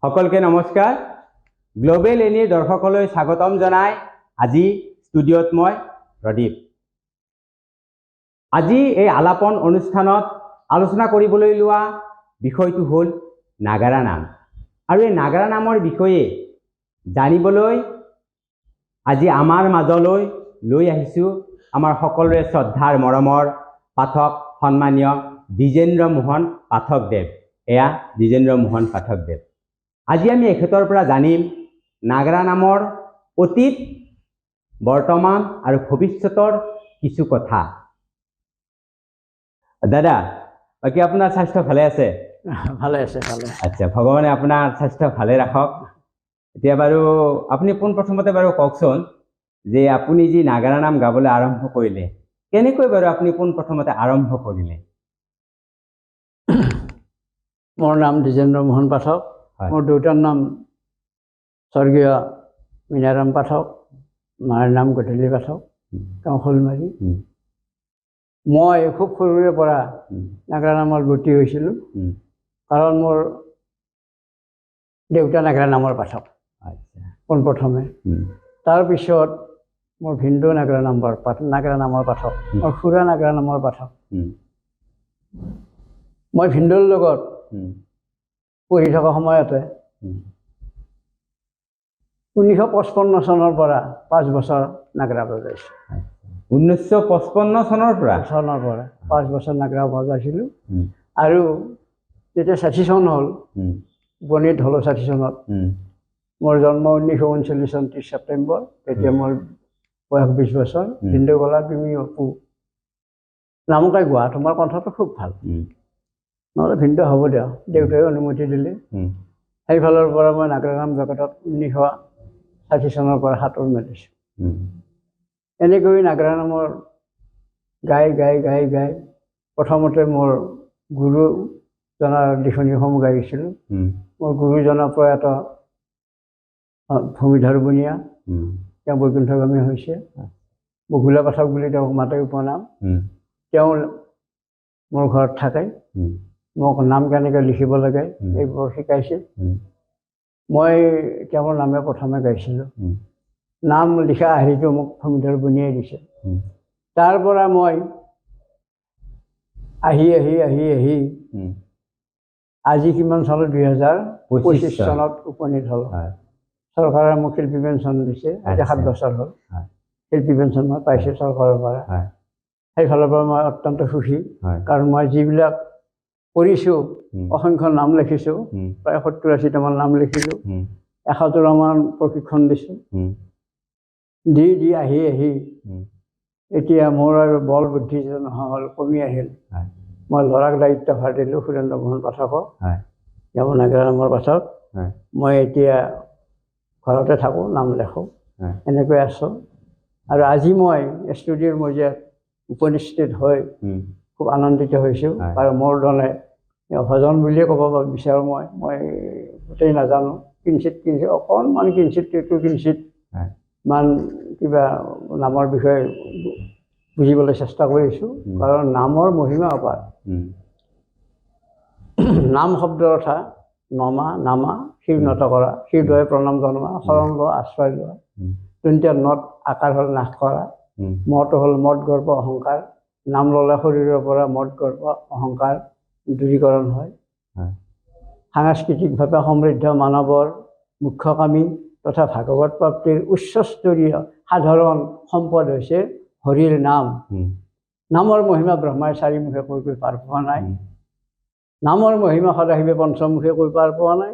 সকলকে নমস্কাৰ। গ্লোবেল এনিৰ দৰ্শকলৈ স্বাগতম জনাই আজি ষ্টুডিঅ'ত মই প্ৰদীপ। আজি এই আলাপন অনুষ্ঠানত আলোচনা কৰিবলৈ লোৱা বিষয়টো হ'ল নাগাৰা নাম। আৰু এই নাগাৰা নামৰ বিষয়ে জানিবলৈ আজি আমাৰ মাজলৈ লৈ আহিছোঁ আমাৰ সকলোৰে শ্ৰদ্ধাৰ মৰমৰ পাঠক সন্মানীয় দ্বিজেন্দ্ৰ মোহন পাঠকদেৱ। এয়া দ্বিজেন্দ্ৰ মোহন পাঠকদেৱ। আজি আমি এখেতৰ পৰা জানিম নাগাৰা নামৰ অতীত, বৰ্তমান আৰু ভৱিষ্যতৰ কিছু কথা। দাদা, বাকী আপোনাৰ স্বাস্থ্য ভালে আছে? ভালে আছে, ভালে। আচ্ছা, ভগৱানে আপোনাৰ স্বাস্থ্য ভালে ৰাখক। এতিয়া বাৰু আপুনি পোনপ্ৰথমতে বাৰু কওকচোন যে আপুনি যি নাগাৰা নাম গাবলৈ আৰম্ভ কৰিলে, কেনেকৈ বাৰু আপুনি পোনপ্ৰথমতে আৰম্ভ কৰিলে? মোৰ নাম দ্বিজেন্দ্ৰ মোহন পাঠক। হয়। মোৰ দেউতাৰ নাম স্বৰ্গীয় মীনাৰাম পাঠক, মাৰ নাম গধূলি পাঠক, তেওঁ শোলমাৰী। মই খুব সৰুৰে পৰা নাগাৰা নামৰ গতি হৈছিলোঁ, কাৰণ মোৰ দেউতা নাগাৰা নামৰ পাঠক পোনপ্ৰথমে। তাৰপিছত মোৰ ভিনদেউ নাগাৰা নামৰ পাঠক, মোৰ খুৰা নাগাৰা নামৰ পাঠক। মই ভিনদেউৰ লগত পঢ়ি থকা সময়তে 1955 চনৰ পৰা 5 বছৰ নাগাৰা বজাইছোঁ। 1955 চনৰ পৰা 5 বছৰ নাগাৰা বজাইছিলোঁ। আৰু যেতিয়া 60 চন হ'ল, উপনীত হ'লোঁ 60 চনত। মোৰ জন্ম 1939 চন 30 ছেপ্টেম্বৰ। তেতিয়া মোৰ বয়স 20 বছৰ। ভিনদেউ ক'লা, তুমি অপু নামকে গোৱা, তোমাৰ কণ্ঠটো খুব ভাল। নহ'লে ভিনদেউ হ'ব দিয়ক, দেউতাই অনুমতি দিলে। সেইফালৰ পৰা মই নাগাৰা নাম জগতত 1960 চনৰ পৰা হাতৰ মেলিছোঁ। এনেকৈ নাগাৰা নামৰ গাই প্ৰথমতে মোৰ গুৰুজনাৰ লিখনিসমূহ গাইছিলোঁ। মোৰ গুৰুজনা প্ৰয়াত ভূমিধৰ বনিয়া, তেওঁ বৈকুণ্ঠগামী হৈছে। বকুলা পাঠক বুলি তেওঁক মাতে উপনাম। তেওঁ মোৰ ঘৰত থাকে, মোক নাম কেনেকৈ লিখিব লাগে এইবোৰ শিকাইছিল। মই তেওঁৰ নামে প্ৰথমে গাইছিলোঁ। নাম লিখা হেৰিটো মোক ভূমিধৰ বনিয়াই দিছে। তাৰ পৰা মই আহি আজি কিমান চনত 2025 চনত উপনীত হ'ল। চৰকাৰে মোক শিল্পী পেঞ্চন দিছে। এতিয়া 7 বছৰ হ'ল শিল্পী পেঞ্চন মই পাইছোঁ চৰকাৰৰ পৰা। সেইফালৰ পৰা মই অত্যন্ত সুখী, কাৰণ মই যিবিলাক কৰিছোঁ, অসংখ্য নাম লিখিছোঁ, প্ৰায় 70-80টামান নাম লিখিলোঁ, 100টামান প্ৰশিক্ষণ দিছোঁ। দি আহি এতিয়া মোৰ আৰু বল বুদ্ধি নোহোৱা হ'ল, কমি আহিল। মই ল'ৰাক দায়িত্ব ভাৰ দিলোঁ, সুৰেন্দ্ৰ মোহন পাঠকক, তেওঁ নাগাৰা নামৰ পাঠক। মই এতিয়া ঘৰতে থাকোঁ, নাম লিখোঁ, এনেকৈ আছোঁ। আৰু আজি মই ষ্টুডিঅ'ৰ মজিয়াত উপস্থিত হৈ খুব আনন্দিত হৈছোঁ। আৰু মোৰ দলে ভজন বুলিয়ে ক'ব বিচাৰোঁ। মই গোটেই নাজানো, কিঞ্চিত অকণমান কিঞ্চিত মান কিবা নামৰ বিষয়ে বুজিবলৈ চেষ্টা কৰিছোঁ, কাৰণ নামৰ মহিমা অপাৰ। নাম শব্দৰ অৰ্থ নামা, শিৰ নত কৰা, শিৰদৰে প্ৰণাম জনোৱা, শৰণ লোৱা, আশ্ৰয় লোৱা। দন্তীয়া নদ আকাৰ হ'ল নাশ কৰা, মটো হ'ল মদ গৰ্ব অহংকাৰ। নাম ল'লে শৰীৰৰ পৰা মদ গৰ্ব অহংকাৰ দূৰীকৰণ হয়। সাংস্কৃতিকভাৱে সমৃদ্ধ মানৱৰ মুখ্যকামী তথা ভাগৱত প্ৰাপ্তিৰ উচ্চস্তৰীয় সাধাৰণ সম্পদ হৈছে হৰিৰ নাম। নামৰ মহিমা ব্ৰহ্মাই 4 মুখে কৈ পাৰ পোৱা নাই। নামৰ মহিমা সদাশিৱে পঞ্চমুখে কৈ পাৰ পোৱা নাই।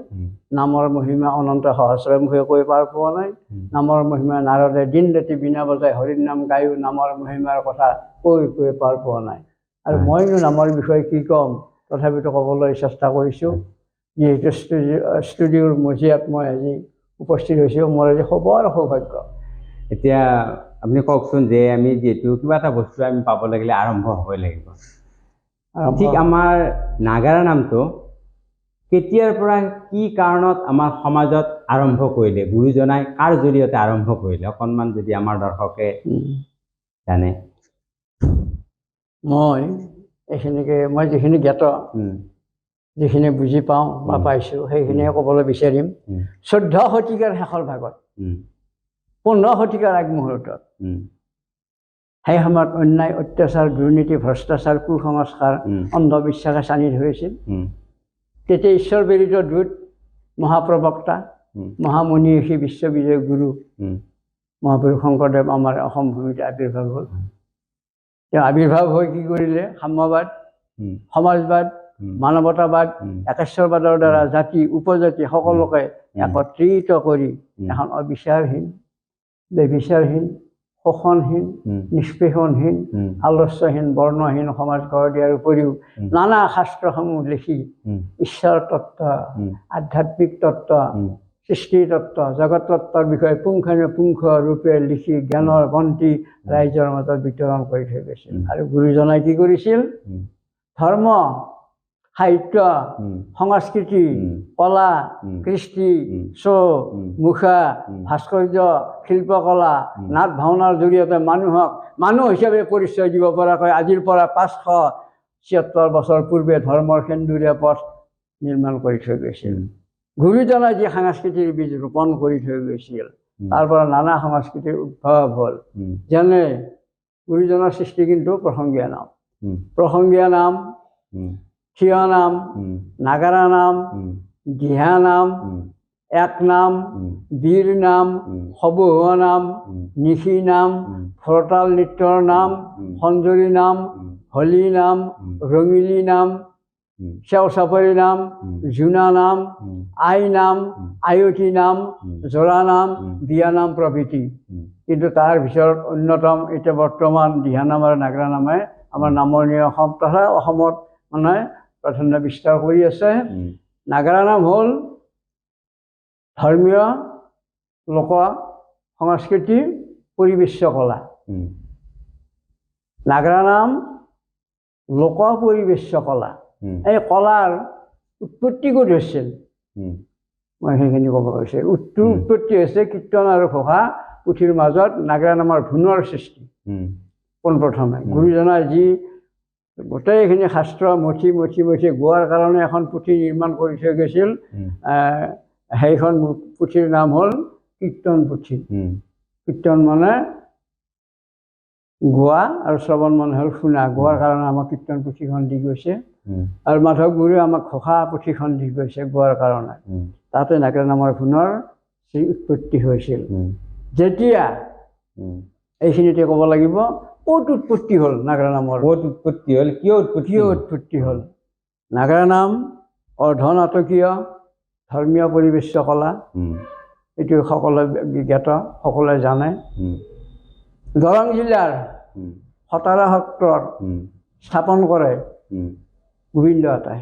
নামৰ মহিমা অনন্ত সহস্ৰমুখে কৈ পাৰ পোৱা নাই। নামৰ মহিমা নাৰদে দিন ৰাতি বিনা বজাই হৰিৰ নাম গায়ো নামৰ মহিমাৰ কথা কৈ পাৰ পোৱা নাই। আৰু মইনো নামৰ বিষয়ে কি ক'ম, তথাপিতো ক'বলৈ চেষ্টা কৰিছোঁ। যিহেতু ষ্টুডিঅ'ৰ মজিয়াত মই আজি উপস্থিত হৈছোঁ, মোৰ আজি খবৰ সৌভাগ্য। এতিয়া আপুনি কওকচোন যে আমি যিহেতু কিবা এটা বস্তু আমি পাব লাগিলে আৰম্ভ হ'বই লাগিব। ঠিক আমাৰ নাগাৰা নামটো কেতিয়াৰ পৰা কি কাৰণত আমাৰ সমাজত আৰম্ভ কৰিলে, গুৰুজনাই কাৰ জৰিয়তে আৰম্ভ কৰিলে, অকণমান যদি আমাৰ দৰ্শকে জানে। মই যিখিনি জ্ঞাত, যিখিনি বুজি পাওঁ বা পাইছোঁ সেইখিনিয়ে ক'বলৈ বিচাৰিম। 14 শতিকাৰ শেষৰ ভাগত 15 শতিকাৰ আগমুহূৰ্তত সেই সময়ত অন্যায় অত্যাচাৰ দুৰ্নীতি ভ্ৰষ্টাচাৰ কুসংস্কাৰ অন্ধবিশ্বাসে চানি ধৰিছিল। তেতিয়া ঈশ্বৰ প্ৰেৰিত দূত মহাপ্ৰবক্তা মহামনীষী বিশ্ববিজয় গুৰু মহাপুৰুষ শংকৰদেৱ আমাৰ অসম ভূমিতে আৱিৰ্ভাৱ হ'ল। তেওঁ আৱিৰ্ভাৱ হৈ কি কৰিলে? সাম্যবাদ সমাজবাদ মানৱতাবাদ একেশ্বৰবাদৰ দ্বাৰা জাতি উপজাতি সকলোকে একত্ৰিত কৰি এখন অবিচাৰহীন ব্যভিচাৰহীন শোষণহীন নিষ্পেষণহীন আলস্যহীন বৰ্ণহীন সমাজ গঢ় দিয়াৰ উপৰিও নানা শাস্ত্ৰসমূহ লিখি ঈশ্বৰ তত্ত্ব আধ্যাত্মিক তত্ত্ব সৃষ্টি তত্ত্ব জগত তত্ত্বৰ বিষয়ে পুংখানুপুংখ ৰূপে লিখি জ্ঞানৰ বন্তি ৰাইজৰ মাজত বিতৰণ কৰি থৈ গৈছিল। আৰু গুৰুজনাই কি কৰিছিল? ধৰ্ম সাহিত্য সংস্কৃতি কলা কৃষ্টি শ্ব মুখা ভাস্কৰ্য শিল্পকলা নাট ভাওনাৰ জৰিয়তে মানুহক মানুহ হিচাপে পৰিচয় দিব পৰাকৈ আজিৰ পৰা 576 বছৰ পূৰ্বে ধৰ্মৰ সেন্দুৰীয়া পথ নিৰ্মাণ কৰি থৈ গৈছিল। গুৰুজনাই যি সাংস্কৃতিৰ বীজ ৰোপণ কৰি থৈ গৈছিল তাৰ পৰা নানা সংস্কৃতিৰ উদ্ভৱ হ'ল। যেনে গুৰুজনাৰ সৃষ্টি কিন্তু প্ৰসংগীয়া নাম থিয় নাম নাগাৰা নাম দিহা নাম এক নাম বীৰ নাম সবহুৱা নাম নিশি নাম ভৰতাল নৃত্যৰ নাম সঞ্জৰী নাম হলি নাম ৰঙিলী নাম সেও চাপৰি নাম জোনা নাম আই নাম আয়তী নাম জৰা নাম বিয়া নাম প্ৰভৃতি। কিন্তু তাৰ ভিতৰত অন্যতম এতিয়া বৰ্তমান দিহা নাম আৰু নাগাৰা নামে আমাৰ নামনি অসম তথা অসমত মানে প্ৰাধান্য বিস্তাৰ কৰি আছে। নাগাৰা নাম হ'ল ধৰ্মীয় লোক সংস্কৃতি পৰিবেশ্য কলা। নাগাৰা নাম লোক পৰিবেশ্য কলা। এই কলাৰ উৎপত্তি ক'ত হৈছিল মই সেইখিনি ক'ব কৈছোঁ। উৎপত্তি হৈছে কীৰ্তন আৰু ঘোষা পুথিৰ মাজত নাগাৰা নামৰ ধুনৰ সৃষ্টি। পোনপ্ৰথমে গুৰুজনাই যি গোটেইখিনি শাস্ত্ৰ মঠি গোৱাৰ কাৰণে এখন পুথি নিৰ্মাণ কৰি থৈ গৈছিল। সেইখন পুথিৰ নাম হ'ল কীৰ্তন পুথি। কীৰ্তন মানে গোৱা আৰু শ্ৰৱণ মানে হ'ল শুনা। গোৱাৰ কাৰণে আমাক কীৰ্তন পুথিখন দি গৈছে আৰু মাধৱ গুৰুৱে আমাক ঘোষা পুথিখন দি গৈছে গোৱাৰ কাৰণে। তাতে নাগাৰা নামৰ ধুনৰ যি উৎপত্তি হৈছিল। যেতিয়া এইখিনিতে ক'ব লাগিব ক'ত উৎপত্তি হ'ল নাগাৰা নামৰ? ক'ত উৎপত্তি হ'ল? কিয় উৎপত্তি হ'ল? নাগাৰা নাম অৰ্ধনাটকীয় ধৰ্মীয় পৰিবেশ্য কলা। এইটো সকলোৱে জ্ঞাত সকলোৱে জানে। দৰং জিলাৰ খটৰা সত্ৰৰ স্থাপন কৰে গোবিন্দ আটাই।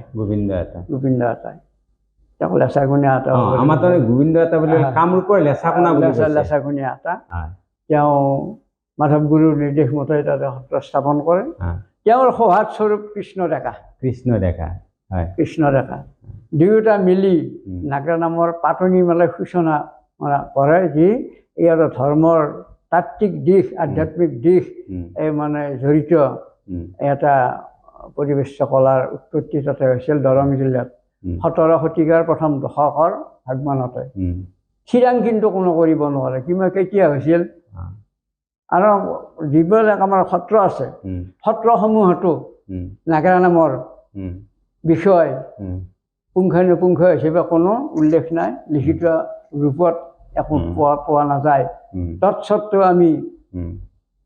তেওঁক লেচাগুণীয়া আটা আমাৰ তাৰ গোবিন্দ আটা বুলি কামৰূপৰ লেচাগুণীয়া আটা। তেওঁ মাধৱ গুৰুৰ নিৰ্দেশ মতে তাতে সত্ৰ স্থাপন কৰে। তেওঁৰ সৌহাত স্বৰূপ কৃষ্ণ ডেকা দুয়োটা মিলি নাগাৰা নামৰ পাতনি মেলে সূচনা কৰে, যি ইয়াৰ ধৰ্মৰ তাত্ত্বিক দিশ আধ্যাত্মিক দিশ এই মানে জড়িত এটা পৰিবেশ্য কলাৰ উৎপত্তি তাতে হৈছিল দৰং জিলাত 17 শতিকাৰ প্ৰথম দশকৰ ভাগমানতে। থিৰাং কিন্তু কোনো কৰিব নোৱাৰে কেতিয়া হৈছিল। আৰু যিবিলাক আমাৰ সত্ৰ আছে সত্ৰসমূহতো নাগাৰা নামৰ বিষয় পুংখানুপুংখ হিচাপে কোনো উল্লেখ নাই, লিখিত ৰূপত একো পোৱা নাযায়। তৎসত্ত্বেও আমি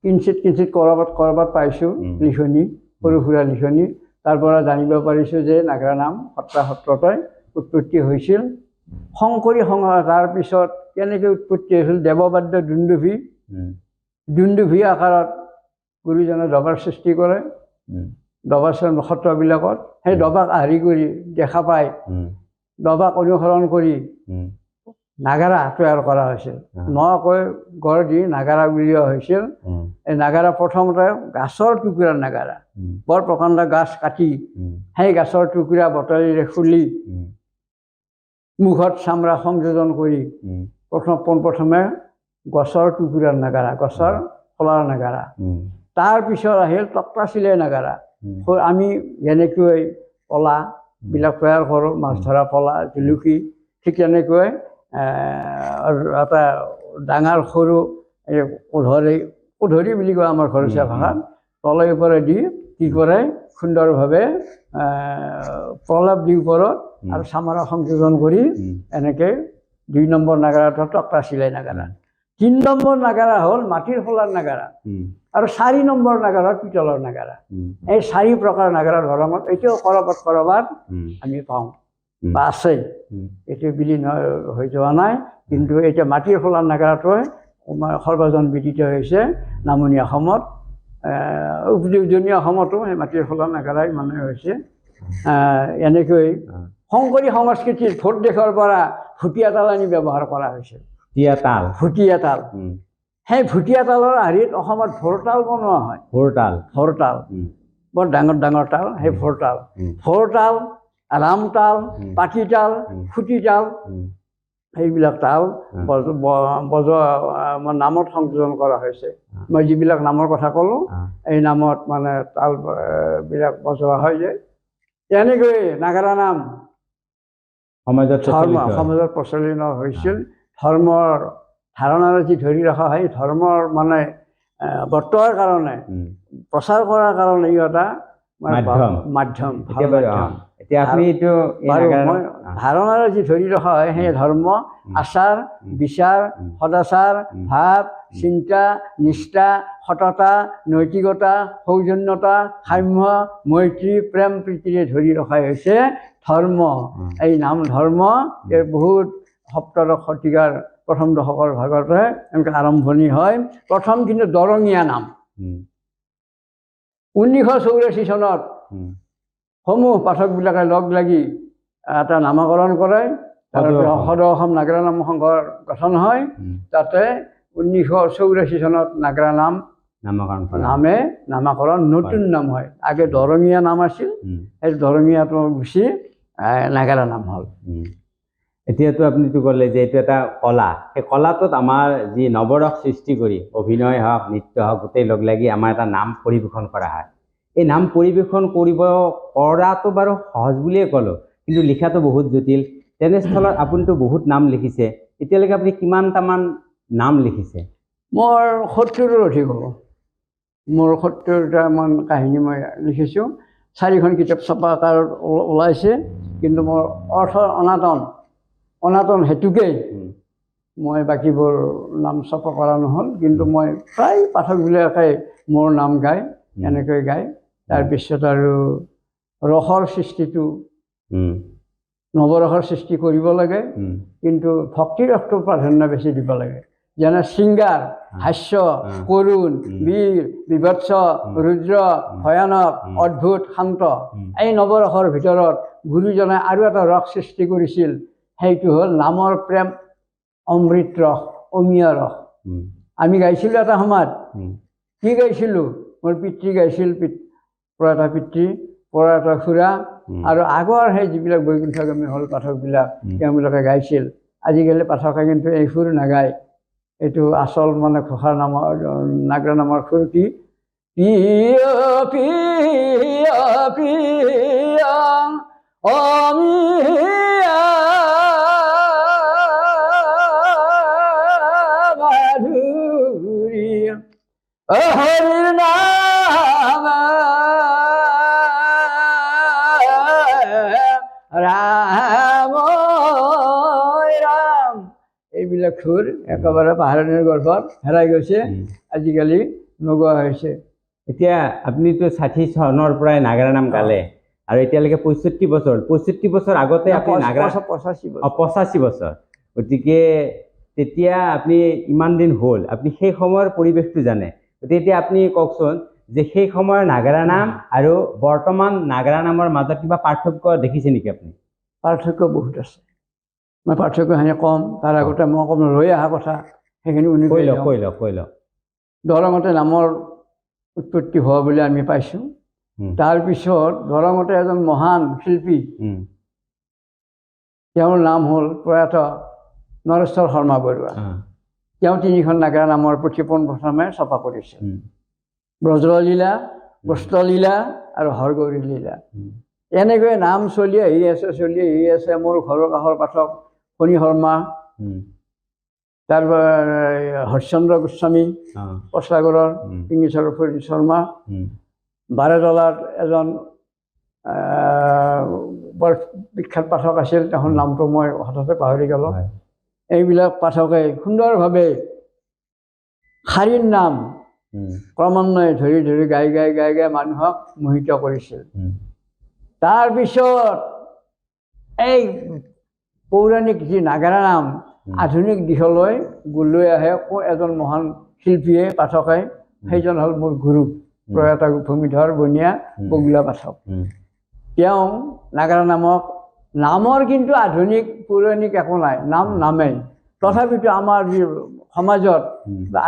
কিঞ্চিত কৰবাত পাইছোঁ লিখনি, সৰু সুৰা লিখনি। তাৰ পৰা জানিব পাৰিছোঁ যে নাগাৰা নাম সত্ৰতে উৎপত্তি হৈছিল। শংকৰী তাৰপিছত কেনেকৈ উৎপত্তি হৈছিল? দেৱবাদ্য দুন্দুভি আকাৰত গুৰুজনে দবাৰ সৃষ্টি কৰে। দবা সত্ৰবিলাকত সেই দবাক আহৰি কৰি দেখা পায়, দবাক অনুসৰণ কৰি নাগাৰা তৈয়াৰ কৰা হৈছিল। নকৈ গঢ় দি নাগাৰা উলিওৱা হৈছিল। এই নাগাৰা প্ৰথমতে গাছৰ টুকুৰাৰ নাগাৰা, বৰ প্ৰকাণ্ড গাছ কাটি সেই গাছৰ টুকুৰা বটলেৰে খুলি মুখত চামৰা সংযোজন কৰি পোনপ্ৰথমে গছৰ টুকুৰাৰ নাগাৰা, গছৰ খোলাৰ নাগাৰা। তাৰপিছত আহিল তক্তা চিলাই নাগাৰা। আমি যেনেকৈ কলা বিলাক তৈয়াৰ কৰোঁ, মাছ ধৰা পলা, জুলুকি। ঠিক তেনেকৈ এটা ডাঙৰ সৰু এই কোধৰি বুলি কয় আমাৰ ঘৰচীয়া ভাষাত, তলে ওপৰে দি কি কৰে সুন্দৰভাৱে প্ৰলেপ দি ওপৰত আৰু চামৰা সংযোজন কৰি এনেকৈ 2 নম্বৰ নাগাৰাটো টক্টা চিলাই নাগাৰা। 3 নম্বৰ নাগাৰা হ'ল মাটিৰ খোলাৰ নাগাৰা আৰু 4 নম্বৰ নাগাৰা পিতলৰ নাগাৰা। এই 4 প্ৰকাৰ নাগাৰাৰ ধৰণত এতিয়াও কৰবাত আমি পাওঁ বা আছে। এইটো বিলীন হৈ যোৱা নাই, কিন্তু এতিয়া মাটিৰ খোলাৰ নাগাৰাটোৱে সৰ্বজন বিদিত হৈছে নামনি অসমত। উজনি অসমতো সেই মাটিৰ খোলাৰ নাগাৰাই মানে হৈছে। এনেকৈ শংকৰী সংস্কৃতিৰ ভোট দেশৰ পৰা ভুটীয়া তাল আনি ব্যৱহাৰ কৰা হৈছে। ভুটীয়া তাল। সেই ভুটীয়া তালৰ আৰ্হিত অসমত ভোৰতাল বনোৱা হয়। ভোৰতাল বৰ ডাঙৰ ডাঙৰ তাল, সেই ভোৰতাল। ভোৰতাল, ৰামতাল, পাতিতাল, খুটিতাল, সেইবিলাক তাল বজোৱা নামত সংযোজন কৰা হৈছে। মই যিবিলাক নামৰ কথা ক'লোঁ, এই নামত মানে তাল বিলাক বজোৱা হয় যে। তেনেকৈ নাগাৰা নাম সমাজত প্ৰচলিত হৈছিল। ধৰ্মৰ ধাৰণাৰে ধৰি ৰখা হয়, ধৰ্মৰ মানে বৰ্তোৱাৰ কাৰণে, প্ৰচাৰ কৰাৰ কাৰণে ই এটা মাধ্যম। এতিয়া আপুনি এইটো ধাৰণাৰে যি ধৰি ৰখা হয়, সেই ধৰ্ম আচাৰ বিচাৰ সদাচাৰ ভাৱ চিন্তা নিষ্ঠা সততা নৈতিকতা সৌজন্যতা সাম্য মৈত্ৰী প্ৰেম প্ৰীতিৰে ধৰি ৰখাই হৈছে ধৰ্ম। এই নাম ধৰ্ম এই বহুত সপ্তদশ শতিকাৰ প্ৰথম দশকৰ ভাগতে এনেকৈ আৰম্ভণি হয়। প্ৰথম কিন্তু দৰঙীয়া নাম 1984 চনত সমূহ পাঠকবিলাকে লগ লাগি এটা নামাকৰণ কৰে। সদৌ অসম নাগাৰা নাম সংঘৰ গঠন হয়। তাতে 1984 চনত নাগাৰা নামাকৰণ নতুন নাম হয়। আগে দৰঙীয়া নাম আছিল, সেই দৰঙীয়াটো গুচি নাগাৰা নাম হ'ল। এতিয়াতো আপুনিতো ক'লে যে এইটো এটা কলা, সেই কলাটোত আমাৰ যি নৱৰস সৃষ্টি কৰি অভিনয় হওক নৃত্য হওক গোটেই লগ লাগি আমাৰ এটা নাম পৰিৱেশন কৰা হয়। এই নাম পৰিৱেশন কৰাটো বাৰু সহজ বুলিয়ে ক'লোঁ, কিন্তু লিখাটো বহুত জটিল। তেনেস্থলত আপুনিতো বহুত নাম লিখিছে, এতিয়ালৈকে আপুনি কিমানটামান নাম লিখিছে? মোৰ 70ৰো অধিক হ'ব। মোৰ 70টামান কাহিনী মই লিখিছোঁ। 4খন কিতাপ ছপা আকাৰত ওলাইছে, কিন্তু মোৰ অৰ্থ অনাটন হেতুকেই মই বাকীবোৰ নাম ছপা কৰা নহ'ল। কিন্তু মই প্ৰায় পাঠকবিলাকে মোৰ নাম গায়, এনেকৈ গায়। তাৰপিছত আৰু ৰসৰ সৃষ্টিটো নৱৰসৰ সৃষ্টি কৰিব লাগে, কিন্তু ভক্তি ৰসটো প্ৰাধান্য বেছি দিব লাগে। যেনে শৃংগাৰ হাস্য কৰুণ বীৰ বিভৎস ৰুদ্ৰ ভয়ানক অদ্ভুত শান্ত। এই নৱৰসৰ ভিতৰত গুৰুজনে আৰু এটা ৰস সৃষ্টি কৰিছিল, সেইটো হ'ল নামৰ প্ৰেম অমৃত ৰস অমীয়া ৰস। আমি গাইছিলোঁ এটা সময়ত, কি গাইছিলোঁ? মোৰ পিতৃ গাইছিল, প্ৰয়াত পিতৃ প্ৰয়াত খুৰা আৰু আগৰ সেই যিবিলাক বৈকুণ্ঠগামী হ'ল পাঠকবিলাক, তেওঁলোকে গাইছিল। আজিকালি পাঠকে কিন্তু এই সুৰ নাগায়। এইটো আচল মানে ঘোষাৰ নামৰ নাগাৰা নামৰ সুৰ কি? পিয়া পিয়া পিয়া অমিয়া মাধুৰী হৰিৰ নাম ৰাম ৰাম। এইবিলাক সুৰ একেবাৰে পাহাৰণিৰ গৰ্ভত হেৰাই গৈছে, আজিকালি নোগোৱা হৈছে। এতিয়া আপুনিতো 60 চনৰ পৰাই নাগাৰা নাম গালে আৰু এতিয়ালৈকে 65 বছৰ। 65 বছৰ আগতে আপুনি নাগাৰা 85 বছৰ। গতিকে তেতিয়া আপুনি ইমান দিন হ'ল, আপুনি সেই সময়ৰ পৰিৱেশটো জানে। গতিকে এতিয়া আপুনি কওকচোন যে সেই সময়ৰ নাগাৰা নাম আৰু বৰ্তমান নাগাৰা নামৰ মাজত কিবা পাৰ্থক্য দেখিছে নেকি আপুনি? পাৰ্থক্য বহুত আছে। মই পাৰ্থক্যখিনি ক'ম, তাৰ আগতে মই অকণমান ৰৈ অহা কথা সেইখিনি কৈ লওক। দৰঙতে নামৰ উৎপত্তি হোৱা বুলি আমি পাইছোঁ। তাৰপিছত দৰঙতে এজন মহান শিল্পী, তেওঁৰ নাম হ'ল প্ৰয়াত নৰেশ্বৰ শৰ্মা বৰুৱা। তেওঁ 3খন নাগাৰা নামৰ পুথি পোনপ্ৰথমে ছপা কৰিছিল, ব্ৰজলীলা, বস্ত্ৰলীলা আৰু হৰগৌৰী লীলা। এনেকৈ নাম চলি আহি আছে মোৰ ঘৰৰ কাষৰ পাঠক ফণী শৰ্মা, তাৰপৰা হৰিশ্চন্দ্ৰ গোস্বামী কোচলাগড়ৰ, পিঙিচাৰৰ ফণী শৰ্মা, বাৰেতলাৰ এজন বৰ বিখ্যাত পাঠক আছিল, তেওঁৰ নামটো মই হঠাতে পাহৰি গ'লোঁ। এইবিলাক পাঠকে সুন্দৰভাৱে শাৰীৰ নাম ক্ৰমান্বয়ে ধৰি ধৰি গাই গাই মানুহক মোহিত কৰিছিল। তাৰপিছত এই পৌৰাণিক যি নাগাৰা নাম আধুনিক দিশলৈ লৈ আহে এজন মহান শিল্পীয়ে, পাঠকে, সেইজন হ'ল মোৰ গুৰু প্ৰয়াত ভূমিধৰ বনিয়া বগুলা পাঠক। তেওঁ নাগাৰা নামৰ কিন্তু আধুনিক পৌৰাণিক একো নাই, নামেই। তথাপিতো আমাৰ যি সমাজত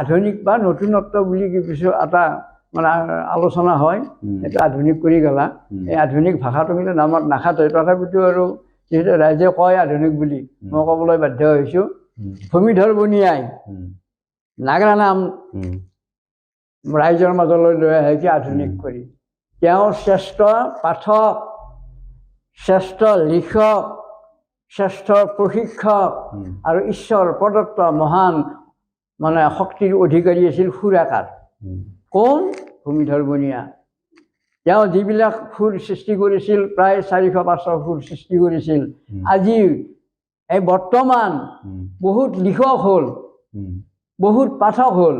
আধুনিক বা নতুনত্ব বুলি কিছু এটা মানে আলোচনা হয়, সেইটো আধুনিক কৰি গলা। এই আধুনিক ভাষাটো কিন্তু নামত নাখাতে, তথাপিতো আৰু যিহেতু ৰাইজে কয় আধুনিক বুলি, মই ক'বলৈ বাধ্য হৈছোঁ। ভূমিধৰ বনিয়াই নাগাৰা নাম ৰাইজৰ মাজলৈ লৈ আহে কি আধুনিক কৰি। তেওঁ শ্ৰেষ্ঠ পাঠক, শ্ৰেষ্ঠ লিখক, শ্ৰেষ্ঠ প্ৰশিক্ষক আৰু ঈশ্বৰ প্ৰদত্ত মহান মানে শক্তিৰ অধিকাৰী আছিল সুৰাকাৰ। কোন? ভূমিধৰ বনিয়া। তেওঁ যিবিলাক সুৰ সৃষ্টি কৰিছিল, প্ৰায় 400-500 সুৰ সৃষ্টি কৰিছিল। আজি এই বৰ্তমান বহুত লিখক হ'ল, বহুত পাঠক হ'ল,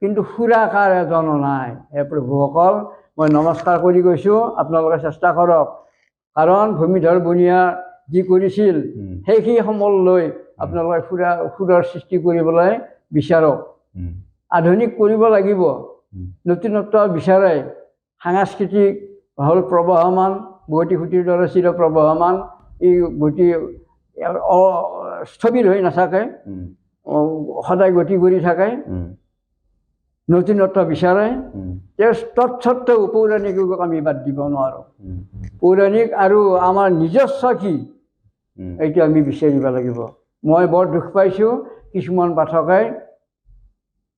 কিন্তু সুৰাকাৰ এজনো নাই। হে প্ৰভুসকল, মই নমস্কাৰ কৰি কৈছোঁ, আপোনালোকে চেষ্টা কৰক। কাৰণ ভূমিধৰ বনিয়া যি কৰিছিল সেইখিনি সমল লৈ আপোনালোকে সুৰৰ সৃষ্টি কৰিবলৈ বিচাৰক। আধুনিক কৰিব লাগিব, নতুনত্ব বিচাৰে। সাংস্কৃতিক হ'ল প্ৰবহমান, বোৱতী খুঁটিৰ দৰে চিৰ প্ৰবহমান। এই গতি স্থবিৰ হৈ নাথাকে, সদায় গতি কৰি থাকে। নতুনত্ব বিচাৰে। তৎসত্ত্বেও পৌৰাণিকক আমি বাদ দিব নোৱাৰোঁ। পৌৰাণিক আৰু আমাৰ নিজস্ব কি, এইটো আমি বিচাৰিব লাগিব। মই বৰ দুখ পাইছোঁ, কিছুমান পাঠকে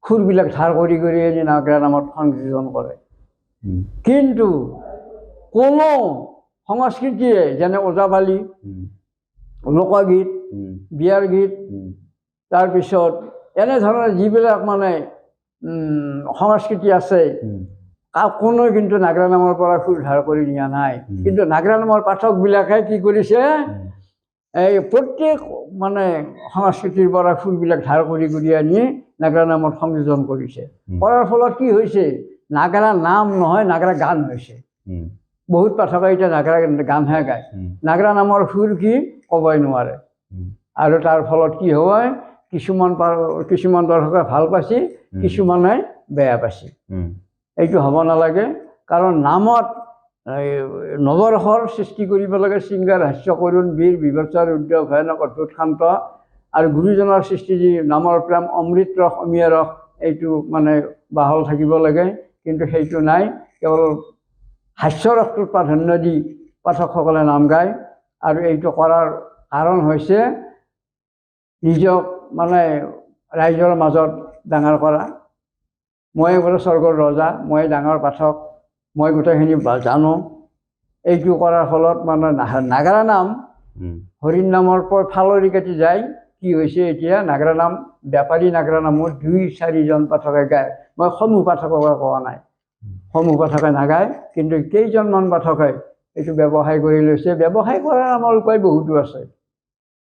সুৰবিলাক ধাৰ কৰি আজি নাগাৰা নামত সংযোজন কৰে। কিন্তু কোনো সংস্কৃতিয়ে, যেনে ওজাপালি, লোকগীত, বিয়াৰ গীত, তাৰপিছত এনেধৰণৰ যিবিলাক মানে সংস্কৃতি আছে, কোনোৱে কিন্তু নাগাৰা নামৰ পৰা সুৰ ধাৰ কৰি নিয়া নাই। কিন্তু নাগাৰা নামৰ পাঠকবিলাকে কি কৰিছে, এই প্ৰত্যেক মানে সংস্কৃতিৰ পৰা সুৰবিলাক ধাৰ কৰি আনি নাগাৰা নামত সংযোজন কৰিছে। কৰাৰ ফলত কি হৈছে, নাগাৰা নাম নহয়, নাগাৰা গান হৈছে। বহুত পাঠকে এতিয়া নাগাৰা গানহে গায়, নাগাৰা নামৰ সুৰ কি ক'বই নোৱাৰে। আৰু তাৰ ফলত কি হয়, কিছুমান পাঠকে ভাল পাইছে, কিছুমানে বেয়া পাইছে। এইটো হ'ব নালাগে। কাৰণ নামত নৱৰসৰ সৃষ্টি কৰিব লাগে। শৃংগাৰ, হাস্য, কৰুণ, বীৰ, বিভৎস, ৰুদ্ৰ, ভয়ানক, অদ্ভুত, শান্ত আৰু গুৰুজনৰ সৃষ্টি যি নামৰ প্ৰেম, অমৃত ৰস, অমীয়া ৰস, এইটো মানে বাহল থাকিব লাগে। কিন্তু সেইটো নাই, কেৱল হাস্যৰসটোত প্ৰাধান্য দি পাঠকসকলে নাম গায়। আৰু এইটো কৰাৰ কাৰণ হৈছে নিজক মানে ৰাইজৰ মাজত ডাঙৰ কৰা। মই বোলে স্বৰ্গৰ ৰজা, মই ডাঙৰ পাঠক, মই গোটেইখিনি জানো। এইটো কৰাৰ ফলত মানে নাগাৰা নাম হৰিৰ নামৰ পৰা ফালৰি কাটি যায়। কি হৈছে, এতিয়া নাগাৰা নাম বেপাৰী নাগাৰা নামৰ 2-4জন পাঠকে গায়। মই সমূহ পাঠককে কোৱা নাই, সমূহ পাঠকে নাগায়, কিন্তু কেইজনমান পাঠকে এইটো ব্যৱসায় কৰি লৈছে। ব্যৱসায় কৰাৰ আমাৰ উপায় বহুতো আছে,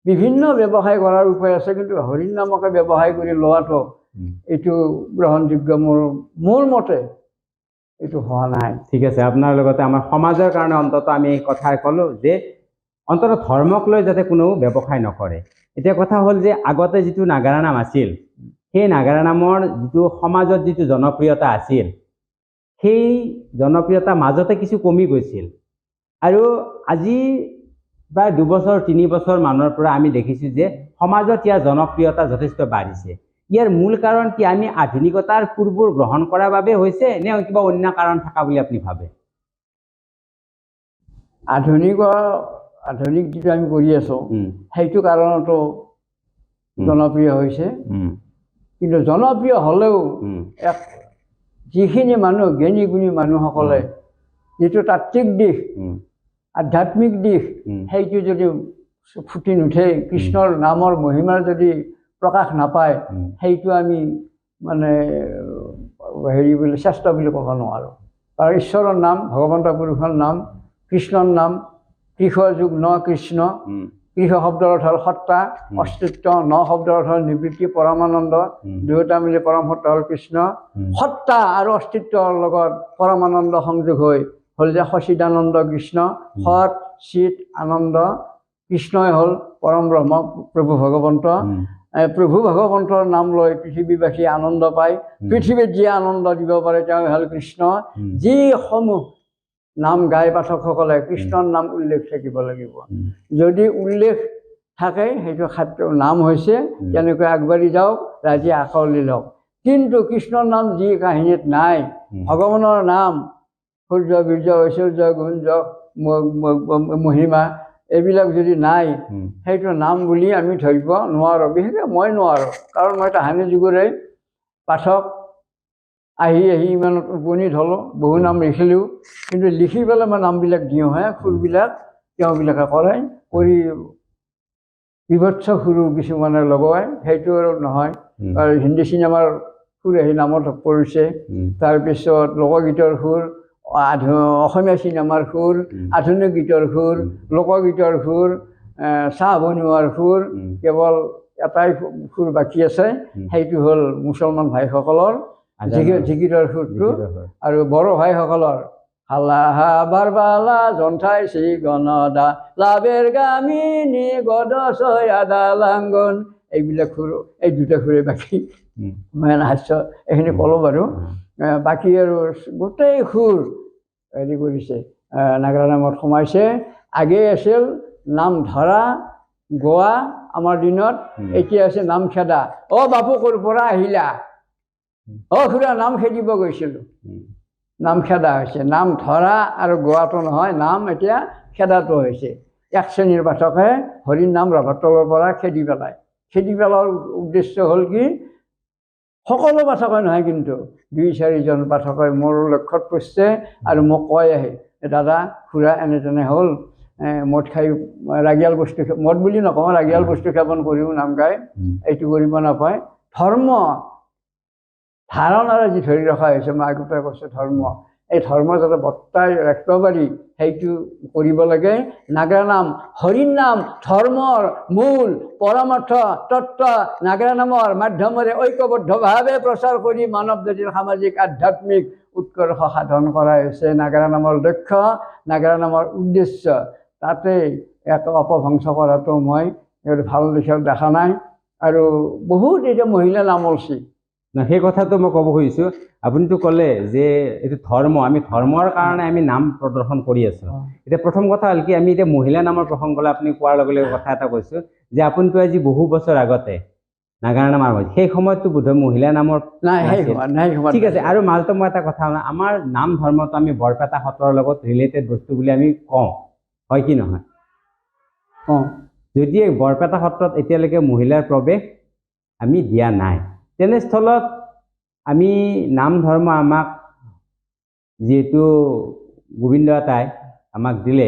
বিভিন্ন ব্যৱসায় কৰাৰ উপায় আছে, কিন্তু হৰিৰ নামকে ব্যৱসায় কৰি লোৱাটো এইটো গ্ৰহণযোগ্য মোৰ মতে এইটো হোৱা নাই। ঠিক আছে, আপোনাৰ লগতে আমাৰ সমাজৰ কাৰণে অন্তত আমি এই কথা ক'লোঁ যে অন্তত ধৰ্মক লৈ যাতে কোনো ব্যৱসায় নকৰে। এতিয়া কথা হ'ল যে আগতে যিটো নাগাৰা নাম আছিল, সেই নাগাৰা নামৰ যিটো সমাজত যিটো জনপ্ৰিয়তা আছিল, সেই জনপ্ৰিয়তা মাজতে কিছু কমি গৈছিল। আৰু আজি প্ৰায় 2-3 বছৰ মানৰ পৰা আমি দেখিছোঁ যে সমাজত ইয়াৰ জনপ্ৰিয়তা যথেষ্ট বাঢ়িছে। ইয়াৰ মূল কাৰণ কি, আমি আধুনিকতাৰ সুৰবোৰ গ্ৰহণ কৰাৰ বাবে হৈছে নে কিবা অন্য কাৰণ থকা বুলি আপুনি ভাবে? আধুনিক যিটো আমি কৰি আছোঁ, সেইটো কাৰণতো জনপ্ৰিয় হৈছে। কিন্তু জনপ্ৰিয় হ'লেও যিখিনি মানুহ জ্ঞানী গুণী মানুহসকলে যিটো তাত্ত্বিক দিশ আধ্যাত্মিক দিশ সেইটো যদি ফুটি নুঠে, কৃষ্ণৰ নামৰ মহিমাৰ যদি প্ৰকাশ নাপায়, সেইটো আমি মানে হেৰি বুলি শ্ৰেষ্ঠ বুলি ক'ব নোৱাৰোঁ। কাৰণ ঈশ্বৰৰ নাম, ভগৱন্ত পুৰুষৰ নাম, কৃষ্ণৰ নাম, কৃষ যুগ ন কৃষ্ণ, কৃষ শব্দৰ অৰ্থ হ'ল সত্তা, অস্তিত্ব, ন শব্দৰ অৰ্থ হ'ল নিবৃত্তি, পৰমানন্দ, দুয়োটা মিলি পৰম সত্তা হ'ল কৃষ্ণ। সত্তা আৰু অস্তিত্বৰ লগত পৰমানন্দ সংযোগ হৈ হ'ল যে সচিদানন্দ কৃষ্ণ। সৎ চিত আনন্দ কৃষ্ণই হ'ল পৰম ব্ৰহ্ম, প্ৰভু ভগৱন্ত। প্ৰভু ভগৱন্তৰ নাম লৈ পৃথিৱীবাসী আনন্দ পায়। পৃথিৱীত যি আনন্দ দিব পাৰে তেওঁ হ'ল কৃষ্ণ। যিসমূহ নাম গাই পাঠকসকলে কৃষ্ণৰ নাম উল্লেখ থাকিব লাগিব। যদি উল্লেখ থাকে সেইটো খাদ্য নাম হৈছে, তেনেকৈ আগবাঢ়ি যাওক, ৰাইজে আঁকোৱালি লওক। কিন্তু কৃষ্ণৰ নাম যি কাহিনীত নাই, ভগৱানৰ নাম সূৰ্য বীৰ্য ঐশ্বৰ্য গুঞ্জ মহিমা এইবিলাক যদি নাই, সেইটো নাম বুলি আমি ধৰিব নোৱাৰোঁ। বিশেষকৈ মই নোৱাৰোঁ, কাৰণ মই তাহানি যুগৰে পাঠক। আহি ইমানত উপনীত হ'লোঁ, বহু নাম লিখিলোঁ, কিন্তু লিখি পেলাই মই নামবিলাক দিওঁহে, সুৰবিলাক তেওঁবিলাকে কৰে, কৰি বিভৎস সুৰো কিছুমানে লগোৱাই, সেইটো আৰু নহয়। আৰু হিন্দী চিনেমাৰ সুৰ আহি নামত পৰিছে, তাৰপিছত লোকগীতৰ সুৰ, অসমীয়া চিনেমাৰ সুৰ, আধুনিক গীতৰ সুৰ, লোকগীতৰ সুৰ, চাহ বনোৱাৰ সুৰ, কেৱল এটাই সুৰ বাকী আছে, সেইটো হ'ল মুছলমান ভাইসকলৰ জিকিৰৰ সুৰটো। আৰু বড়ো ভাইসকলৰ হালা হাবাৰ বালা জন্ঠাইছি গণদা লাভেৰ গামিনী গদচয়াদা লাংগন, এইবিলাক সুৰ, এই দুটা সুৰে বাকী। মই হাস্য এইখিনি ক'লোঁ বাৰু। বাকী আৰু গোটেই সুৰ হেৰি কৰিছে, নাগাৰা নামত সোমাইছে। আগেয়ে আছিল নাম ধৰা গোৱা আমাৰ দিনত, এতিয়া আছে নাম খেদা। অ বাপু ক'ৰ পৰা আহিলা? অ খুৰা নাম খেদিব গৈছিলোঁ। নাম খেদা হৈছে, নাম ধৰা আৰু গোৱাটো নহয়, নাম এতিয়া খেদাটো হৈছে। এক শ্ৰেণীৰ পাঠকে হৰিৰ নাম ৰভাৰ তলৰ পৰা খেদি পেলায়। খেদি পেলোৱাৰ উদ্দেশ্য হ'ল কি, সকলো পাঠকে নহয় কিন্তু ২-৪জন পাঠকে মোৰ লক্ষ্যত পৰিছে আৰু মোক কয় আহে, দাদা খুৰা এনে তেনে হ'ল, মদ খাই ৰাগিয়াল বস্তু, মদ বুলি নকওঁ, ৰাগিয়াল বস্তু সেৱন কৰিও নাম গায়, এইটো কৰিব নাপায়। ধৰ্ম ধাৰণাৰে যি ধৰি ৰখা হৈছে, মই আগতে কৈছোঁ ধৰ্ম, এই ধৰ্ম যাতে বৰ্তাই ৰাখিব পাৰি সেইটো কৰিব লাগে। নাগাৰা নাম, হৰিৰ নাম ধৰ্মৰ মূল পৰমাৰ্থ তত্ত্ব নাগাৰা নামৰ মাধ্যমেৰে ঐক্যবদ্ধভাৱে প্ৰচাৰ কৰি মানৱ জাতিৰ সামাজিক আধ্যাত্মিক উৎকৰ্ষ সাধন কৰা হৈছে নাগাৰা নামৰ লক্ষ্য, নাগাৰা নামৰ উদ্দেশ্য। তাতে এক অপভ্ৰংশ কৰাটো মই ভাল দিশত দেখা নাই। আৰু বহুত এতিয়া মহিলা নাম ওলছি না, সেই কথাটো মই ক'ব খুজিছোঁ। আপুনিতো ক'লে যে এইটো ধৰ্ম, আমি ধৰ্মৰ কাৰণে আমি নাম প্ৰদৰ্শন কৰি আছোঁ। এতিয়া প্ৰথম কথা হ'ল কি, আমি এতিয়া মহিলা নামৰ প্ৰসংগলৈ আপুনি কোৱাৰ লগে লগে কথা এটা কৈছোঁ যে আপুনিতো আজি বহু বছৰ আগতে নাগাৰা নাম আৰম্ভ, সেই সময়ততো বোধহয় মহিলা নামৰ নাই। ঠিক আছে। আৰু মাজতে মই এটা কথা, আমাৰ নাম ধৰ্মটো আমি বৰপেটা সত্ৰৰ লগত ৰিলেটেড বস্তু বুলি আমি কওঁ, হয় কি নহয়? যদি বৰপেটা সত্ৰত এতিয়ালৈকে মহিলাৰ প্ৰৱেশ আমি দিয়া নাই, তেনেস্থলত আমি নাম ধৰ্ম আমাক যিহেতু গোবিন্দ আতাই আমাক দিলে,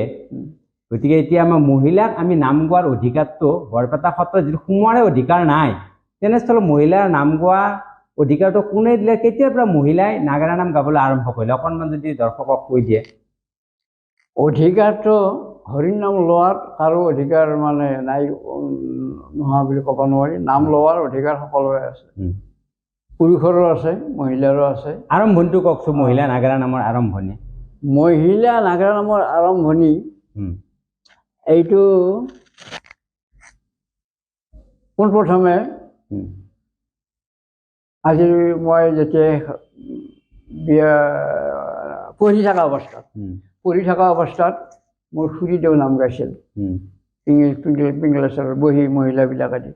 গতিকে এতিয়া আমাৰ মহিলাক আমি নাম গোৱাৰ অধিকাৰটো বৰপেটা সত্ৰত যিটো সোমোৱাৰে অধিকাৰ নাই, তেনেস্থলত মহিলাৰ নাম গোৱা অধিকাৰটো কোনে দিলে? কেতিয়াৰ পৰা মহিলাই নাগাৰা নাম গাবলৈ আৰম্ভ কৰিলে? অকণমান যদি দৰ্শকক কৈ দিয়ে। অধিকাৰটো হৰিৰ নাম লোৱাৰ কাৰো অধিকাৰ মানে নাই নোহোৱা বুলি ক'ব নোৱাৰি। নাম লোৱাৰ অধিকাৰ সকলোৰে আছে, পুৰুষৰো আছে, মহিলাৰো আছে। আৰম্ভণিটো কওকচোন, মহিলা নাগাৰা নামৰ আৰম্ভণি। মহিলা নাগাৰা নামৰ আৰম্ভণি এইটো পোনপ্ৰথমে আজি মই যেতিয়া পঢ়ি থকা অৱস্থাত মোৰ খুৰীদেউ নাম গাইছিল পিংগলেশ্বৰৰ বহি মহিলাবিলাক আদি।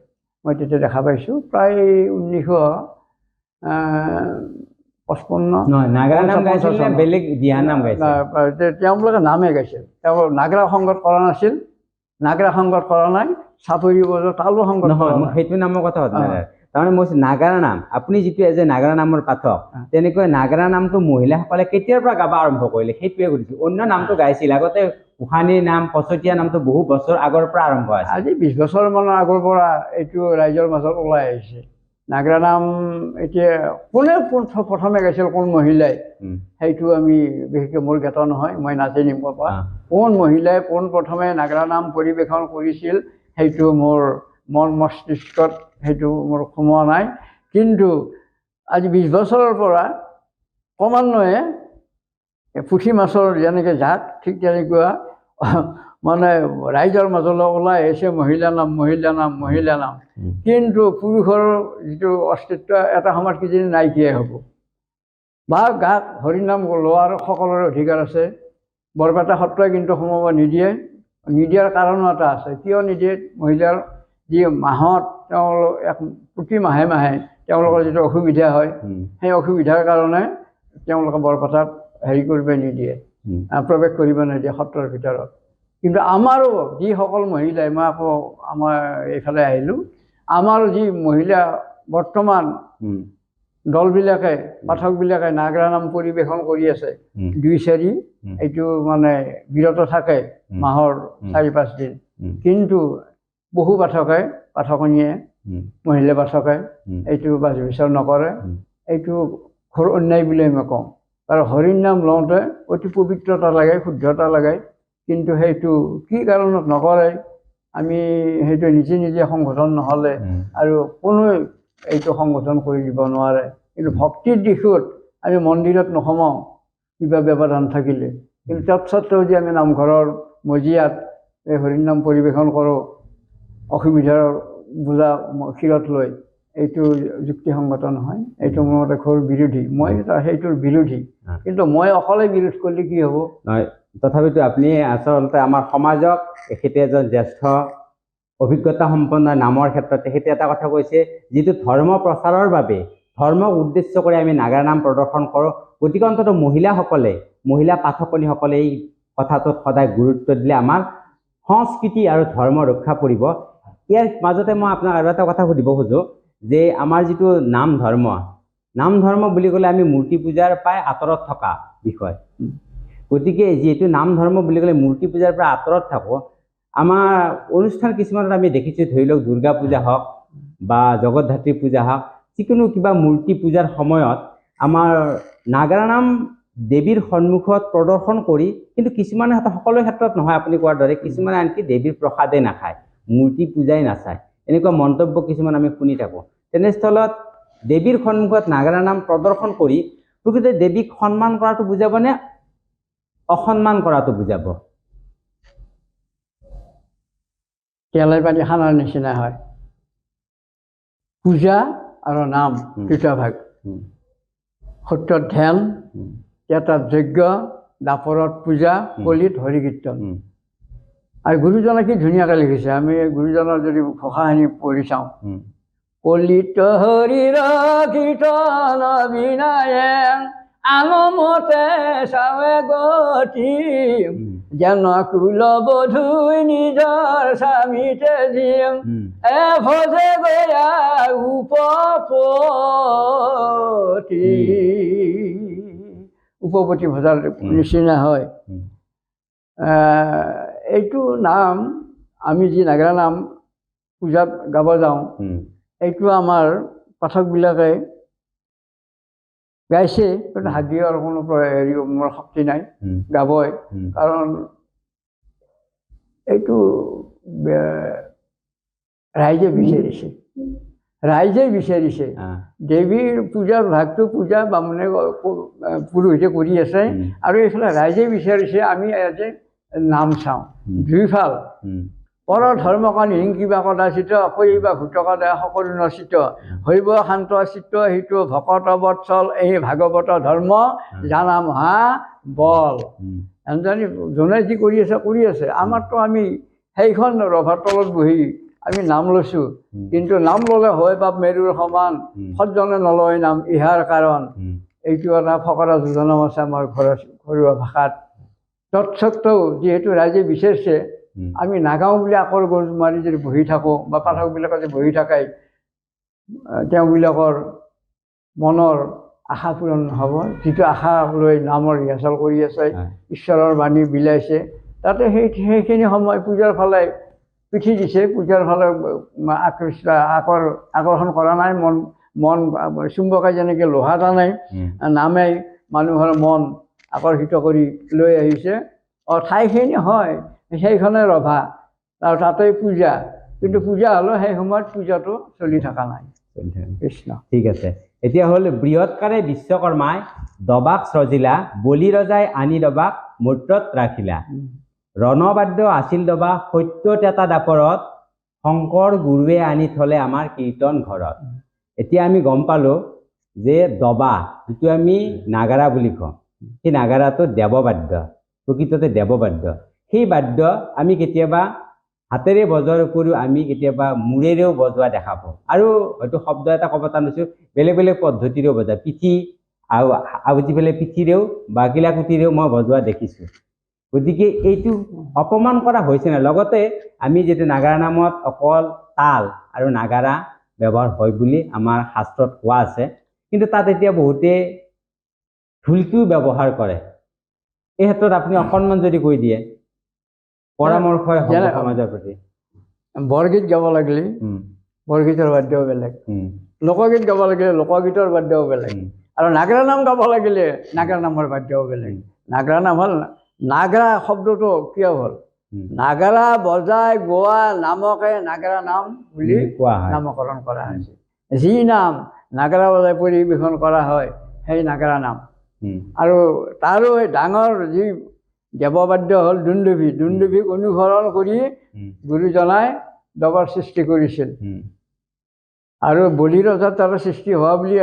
মই তেতিয়া দেখা পাইছোঁ প্ৰায় 1955 তেওঁলোকে নামে গাইছিল। তেওঁ নাগাৰা সংগত কৰা নাছিল, নাগাৰা সংগত কৰা নাই, চাপৰি বজোৱা তালো সংগত কৰা নাই। সেইটো নামৰ কথা তাৰমানে মই নাগাৰা নাম, আপুনি যিটো যে নাগাৰা নামৰ পাঠক, তেনেকৈ নাগাৰা নামটো মহিলাসকলে কেতিয়াৰ পৰা গাব আৰম্ভ কৰিলে সেইটোৱে সুধিছোঁ। অন্য নামটো গাইছিল, আগতে গোসানীৰ নাম পছতীয়া নামটো বহু বছৰ আগৰ পৰা আৰম্ভ আছে। আজি 20 বছৰমানৰ আগৰ পৰা এইটো ৰাইজৰ মাজত ওলাই আহিছে। নাগৰা নাম এতিয়া কোনে প্ৰথমে গাইছিল, কোন মহিলাই, সেইটো আমি বিশেষকৈ মোৰ জ্ঞাত নহয়, মই নাজানিম পাবা। কোন মহিলাই পোন প্ৰথমে নাগৰা নাম পৰিৱেশন কৰিছিল সেইটো মোৰ মন মস্তিষ্কত সেইটো মোৰ সোমোৱা নাই। কিন্তু আজি 20 বছৰৰ পৰা ক্ৰমান্বয়ে পুঠি মাছৰ যেনেকৈ জাক, ঠিক তেনেকুৱা মানে ৰাইজৰ মাজলৈ ওলাই আহিছে মহিলা নাম, মহিলা নাম, মহিলা নাম। কিন্তু পুৰুষৰ যিটো অস্তিত্ব এটা সময়ত কিজানি নাইকিয়াই হ'ব। বা গাত হৰিনাম লোৱাৰ সকলোৰে অধিকাৰ আছে। বৰপেটা সত্ৰই কিন্তু সোমাব নিদিয়ে। নিদিয়াৰ কাৰণো এটা আছে। কিয় নিদিয়ে? মহিলাৰ যি মাহত তেওঁলোক প্ৰতি মাহে মাহে তেওঁলোকৰ যিটো অসুবিধা হয়, সেই অসুবিধাৰ কাৰণে তেওঁলোকে বৰপেটাত হেৰি কৰিব নিদিয়ে, প্ৰৱেশ কৰিব নিদিয়ে সত্ৰৰ ভিতৰত। কিন্তু আমাৰো যিসকল মহিলাই, মই আকৌ আমাৰ এইফালে আহিলোঁ, আমাৰ যি মহিলা বৰ্তমান দলবিলাকে, পাঠকবিলাকে নাগৰা নাম পৰিৱেশন কৰি আছে, 2-4 এইটো মানে বিৰত থাকে মাহৰ 4-5 দিন। কিন্তু বহু পাঠকে, পাঠকনীয়ে, মহিলা পাঠকে এইটো বাচ বিচাৰ নকৰে। এইটো ঘোৰ অন্যায় বুলি মই কওঁ। আৰু হৰিৰ নাম লওঁতে অতি পবিত্ৰতা লাগে, শুদ্ধতা লাগে। কিন্তু সেইটো কি কাৰণত নকৰে, আমি সেইটো নিজে নিজে সংগঠন নহ'লে আৰু কোনোৱে এইটো সংগঠন কৰি দিব নোৱাৰে। কিন্তু ভক্তিৰ দিশত আমি মন্দিৰত নোসোমাওঁ কিবা ব্যৱধান থাকিলে, কিন্তু তৎসত্ত্বেও যে আমি নামঘৰৰ মজিয়াত এই হৰিৰ নাম পৰিৱেশন কৰোঁ অসুবিধাৰ বোজা শিৰত লৈ, এইটো যুক্তিসংগত নহয়। এইটো মোৰ মতে ঘোৰ বিৰোধী। মই সেইটোৰ বিৰোধী, কিন্তু মই অকলে বিৰোধ কৰিলে কি হ'ব? নহয়, তথাপিতো আপুনি আচলতে আমাৰ সমাজক, এখেতে এজন জ্যেষ্ঠ অভিজ্ঞতা সম্পন্ন নামৰ ক্ষেত্ৰত তেখেতে এটা কথা কৈছে, যিটো ধৰ্ম প্ৰচাৰৰ বাবে, ধৰ্মক উদ্দেশ্য কৰি আমি নাগৰা নাম প্ৰদৰ্শন কৰোঁ, গতিকে অন্ততঃ মহিলাসকলে, মহিলা পাঠকনীসকলে এই কথাটোত সদায় গুৰুত্ব দিলে আমাৰ সংস্কৃতি আৰু ধৰ্ম ৰক্ষা পৰিব। ইয়াৰ মাজতে মই আপোনাক আৰু এটা কথা সুধিব খোজোঁ যে আমাৰ যিটো নাম ধৰ্ম বুলি ক'লে আমি মূৰ্তি পূজাৰ প্ৰায় আঁতৰত থকা বিষয়। গতিকে যিহেতু নাম ধৰ্ম বুলি ক'লে মূৰ্তি পূজাৰ পৰা আঁতৰত থাকোঁ, আমাৰ অনুষ্ঠান কিছুমানত আমি দেখিছোঁ, ধৰি লওক দুৰ্গা পূজা হওক বা জগতধাত্ৰী পূজা হওক, যিকোনো কিবা মূৰ্তি পূজাৰ সময়ত আমাৰ নাগৰা নাম দেৱীৰ সন্মুখত প্ৰদৰ্শন কৰি, কিন্তু কিছুমানে সকলো ক্ষেত্ৰত নহয়, আপুনি কোৱাৰ দৰে কিছুমানে আনকি দেৱীৰ প্ৰসাদে নাখায়, মূৰ্তি পূজাই নাচায়, এনেকুৱা মন্তব্য কিছুমান আমি শুনি থাকোঁ। তেনেস্থলত দেৱীৰ সন্মুখত নাগৰা নাম প্ৰদৰ্শন কৰি প্ৰকৃততে দেৱীক সন্মান কৰাটো বুজাবনে অসন্মান কৰাটো বুজাব? তেলাই পানী খানাৰ নিচিনা হয়। পূজা আৰু নাম দুটা ভাগ। সত্যত ধ্যান, এটাত যজ্ঞ, দাপৰত পূজা, কলিত হৰি কীৰ্তন। আৰু গুৰুজনে কি ধুনীয়াকৈ লিখিছে, আমি গুৰুজনৰ যদি ঘোষাখিনি পঢ়ি চাওঁ, কলিত হৰিৰ কীৰ্তন বিনায়ে আনমতে চাৱে গতি, যেন কুলবধূ নিজৰ স্বামীতে দিম ভজে গয়া উপপতি ভজাৰ নিচিনা হয়। এইটো নাম আমি যি নাগৰা নাম পূজাত গাব যাওঁ, এইটো আমাৰ পাঠকবিলাকে গাইছে, কিন্তু হাত দিয়াৰ কোনো হেৰি মোৰ শক্তি নাই, গাবই। কাৰণ এইটো ৰাইজে বিচাৰিছে। দেৱীৰ পূজাৰ ভাগটো পূজা বামুণে পুৰোহিতে কৰি আছে, আৰু এইফালে ৰাইজে বিচাৰিছে আমি আজি নাম চাওঁ। দুইফাল পৰ ধৰ্মকান হিংকিবা কদাচিত, শৈবা ভূতকা দয়া সকলো নচিত, হৈব শান্ত চিত্ত হিত ভকত বৎসল, এই ভাগৱত ধৰ্ম জানা মহা বল। এনজানি যোনে যি কৰি আছে। আমাৰতো আমি সেইখন ৰভাৰ তলত বহি আমি নাম লৈছোঁ, কিন্তু নাম ল'লে হয় বাপ মেৰুৰ সমান, সজ্জনে নলয় নাম ইহাৰ কাৰণ। এইটো এটা ফকৰা যোজনাও আছে আমাৰ ঘৰুৱা ভাষাত। তৎসত্ত্বেও যিহেতু ৰাইজে বিচাৰিছে, আমি নাগাওঁ বুলি আকৰ গজ মাৰি যদি বহি থাকোঁ, বা পাঠকবিলাকে যদি বহি থাকে, তেওঁবিলাকৰ মনৰ আশা পূৰণ নহ'ব। যিটো আশা লৈ নামৰ ৰিহাৰ্চেল কৰি আছে, ঈশ্বৰৰ বাণী বিলাইছে, তাতে সেইখিনি সময় পূজাৰ ফালে পিঠি দিছে, পূজাৰ ফালে আকৰ্ষণ কৰা নাই। মন চুম্বকাই যেনেকৈ লোহা টানে, নামে মানুহৰ মন আকৰ্ষিত কৰি লৈ আহিছে। ঠাইখিনি হয় সেইখনে ৰভা, আৰু তাতেই পূজা, কিন্তু পূজা হ'লেও সেই সময়ত পূজাটো চলি থকা নাই। কৃষ্ণ। ঠিক আছে। এতিয়া হ'ল বৃহৎকাৰে বিশ্বকৰ্মাই দবাক সজিলা, বলি ৰজাই আনি দবাক মূৰ্তত ৰাখিলা। ৰণবাদ্য আছিল দবা সত্যত এটা দাপৰত, শংকৰ গুৰুৱে আনি থলে আমাৰ কীৰ্তন ঘৰত। এতিয়া আমি গম পালোঁ যে দবা, যিটো আমি নাগাৰা বুলি কওঁ, সেই নাগাৰাটো দেৱবাদ্য, প্ৰকৃততে দেৱবাদ্য। সেই বাদ্য আমি কেতিয়াবা হাতেৰে বজোৱাৰ উপৰিও আমি কেতিয়াবা মূৰেৰেও বজোৱা দেখা পাওঁ, আৰু হয়তো শব্দ এটা ক'ব টানিছোঁ, বেলেগ বেলেগ পদ্ধতিৰেও বজায়। পিঠি আৰু আউজি পেলাই পিঠিৰেও বা কিলাকুটিৰেও মই বজোৱা দেখিছোঁ। গতিকে এইটো অপমান কৰা হৈছে নাই। লগতে আমি যিটো নাগাৰা নামত অকল তাল আৰু নাগাৰা ব্যৱহাৰ হয় বুলি আমাৰ শাস্ত্ৰত কোৱা আছে, কিন্তু তাত এতিয়া বহুতে ঢোলকিও ব্যৱহাৰ কৰে। এই ক্ষেত্ৰত আপুনি অকণমান যদি কৈ দিয়ে পৰামৰ্শ সমাজৰ প্ৰতি। বৰগীত গাব লাগিলে বৰগীতৰ বাদ্যও বেলেগ, লোকগীত গাব লাগিলে লোকগীতৰ বাদ্যও বেলেগ, আৰু নাগাৰা নাম গাব লাগিলে নাগাৰা নামৰ বাদ্যও বেলেগ। নাগাৰা নাম হ'ল, নাগাৰা শব্দটো কিয় হ'ল? নাগাৰা বজাই গোৱা নামকে নাগাৰা নাম বুলি নামকৰণ কৰা হৈছে। যি নাম নাগাৰা বজাই পৰিৱেশন কৰা হয় সেই নাগাৰা নাম। আৰু তাৰো ডাঙৰ যি দেৱবাদ্য হ'ল দুন্দুভি। দুন্দুভিক অনুসৰণ কৰি গুৰুজনাই দবাৰ সৃষ্টি কৰিছিল। আৰু বলি ৰজাৰ তাৰে সৃষ্টি হোৱা বুলি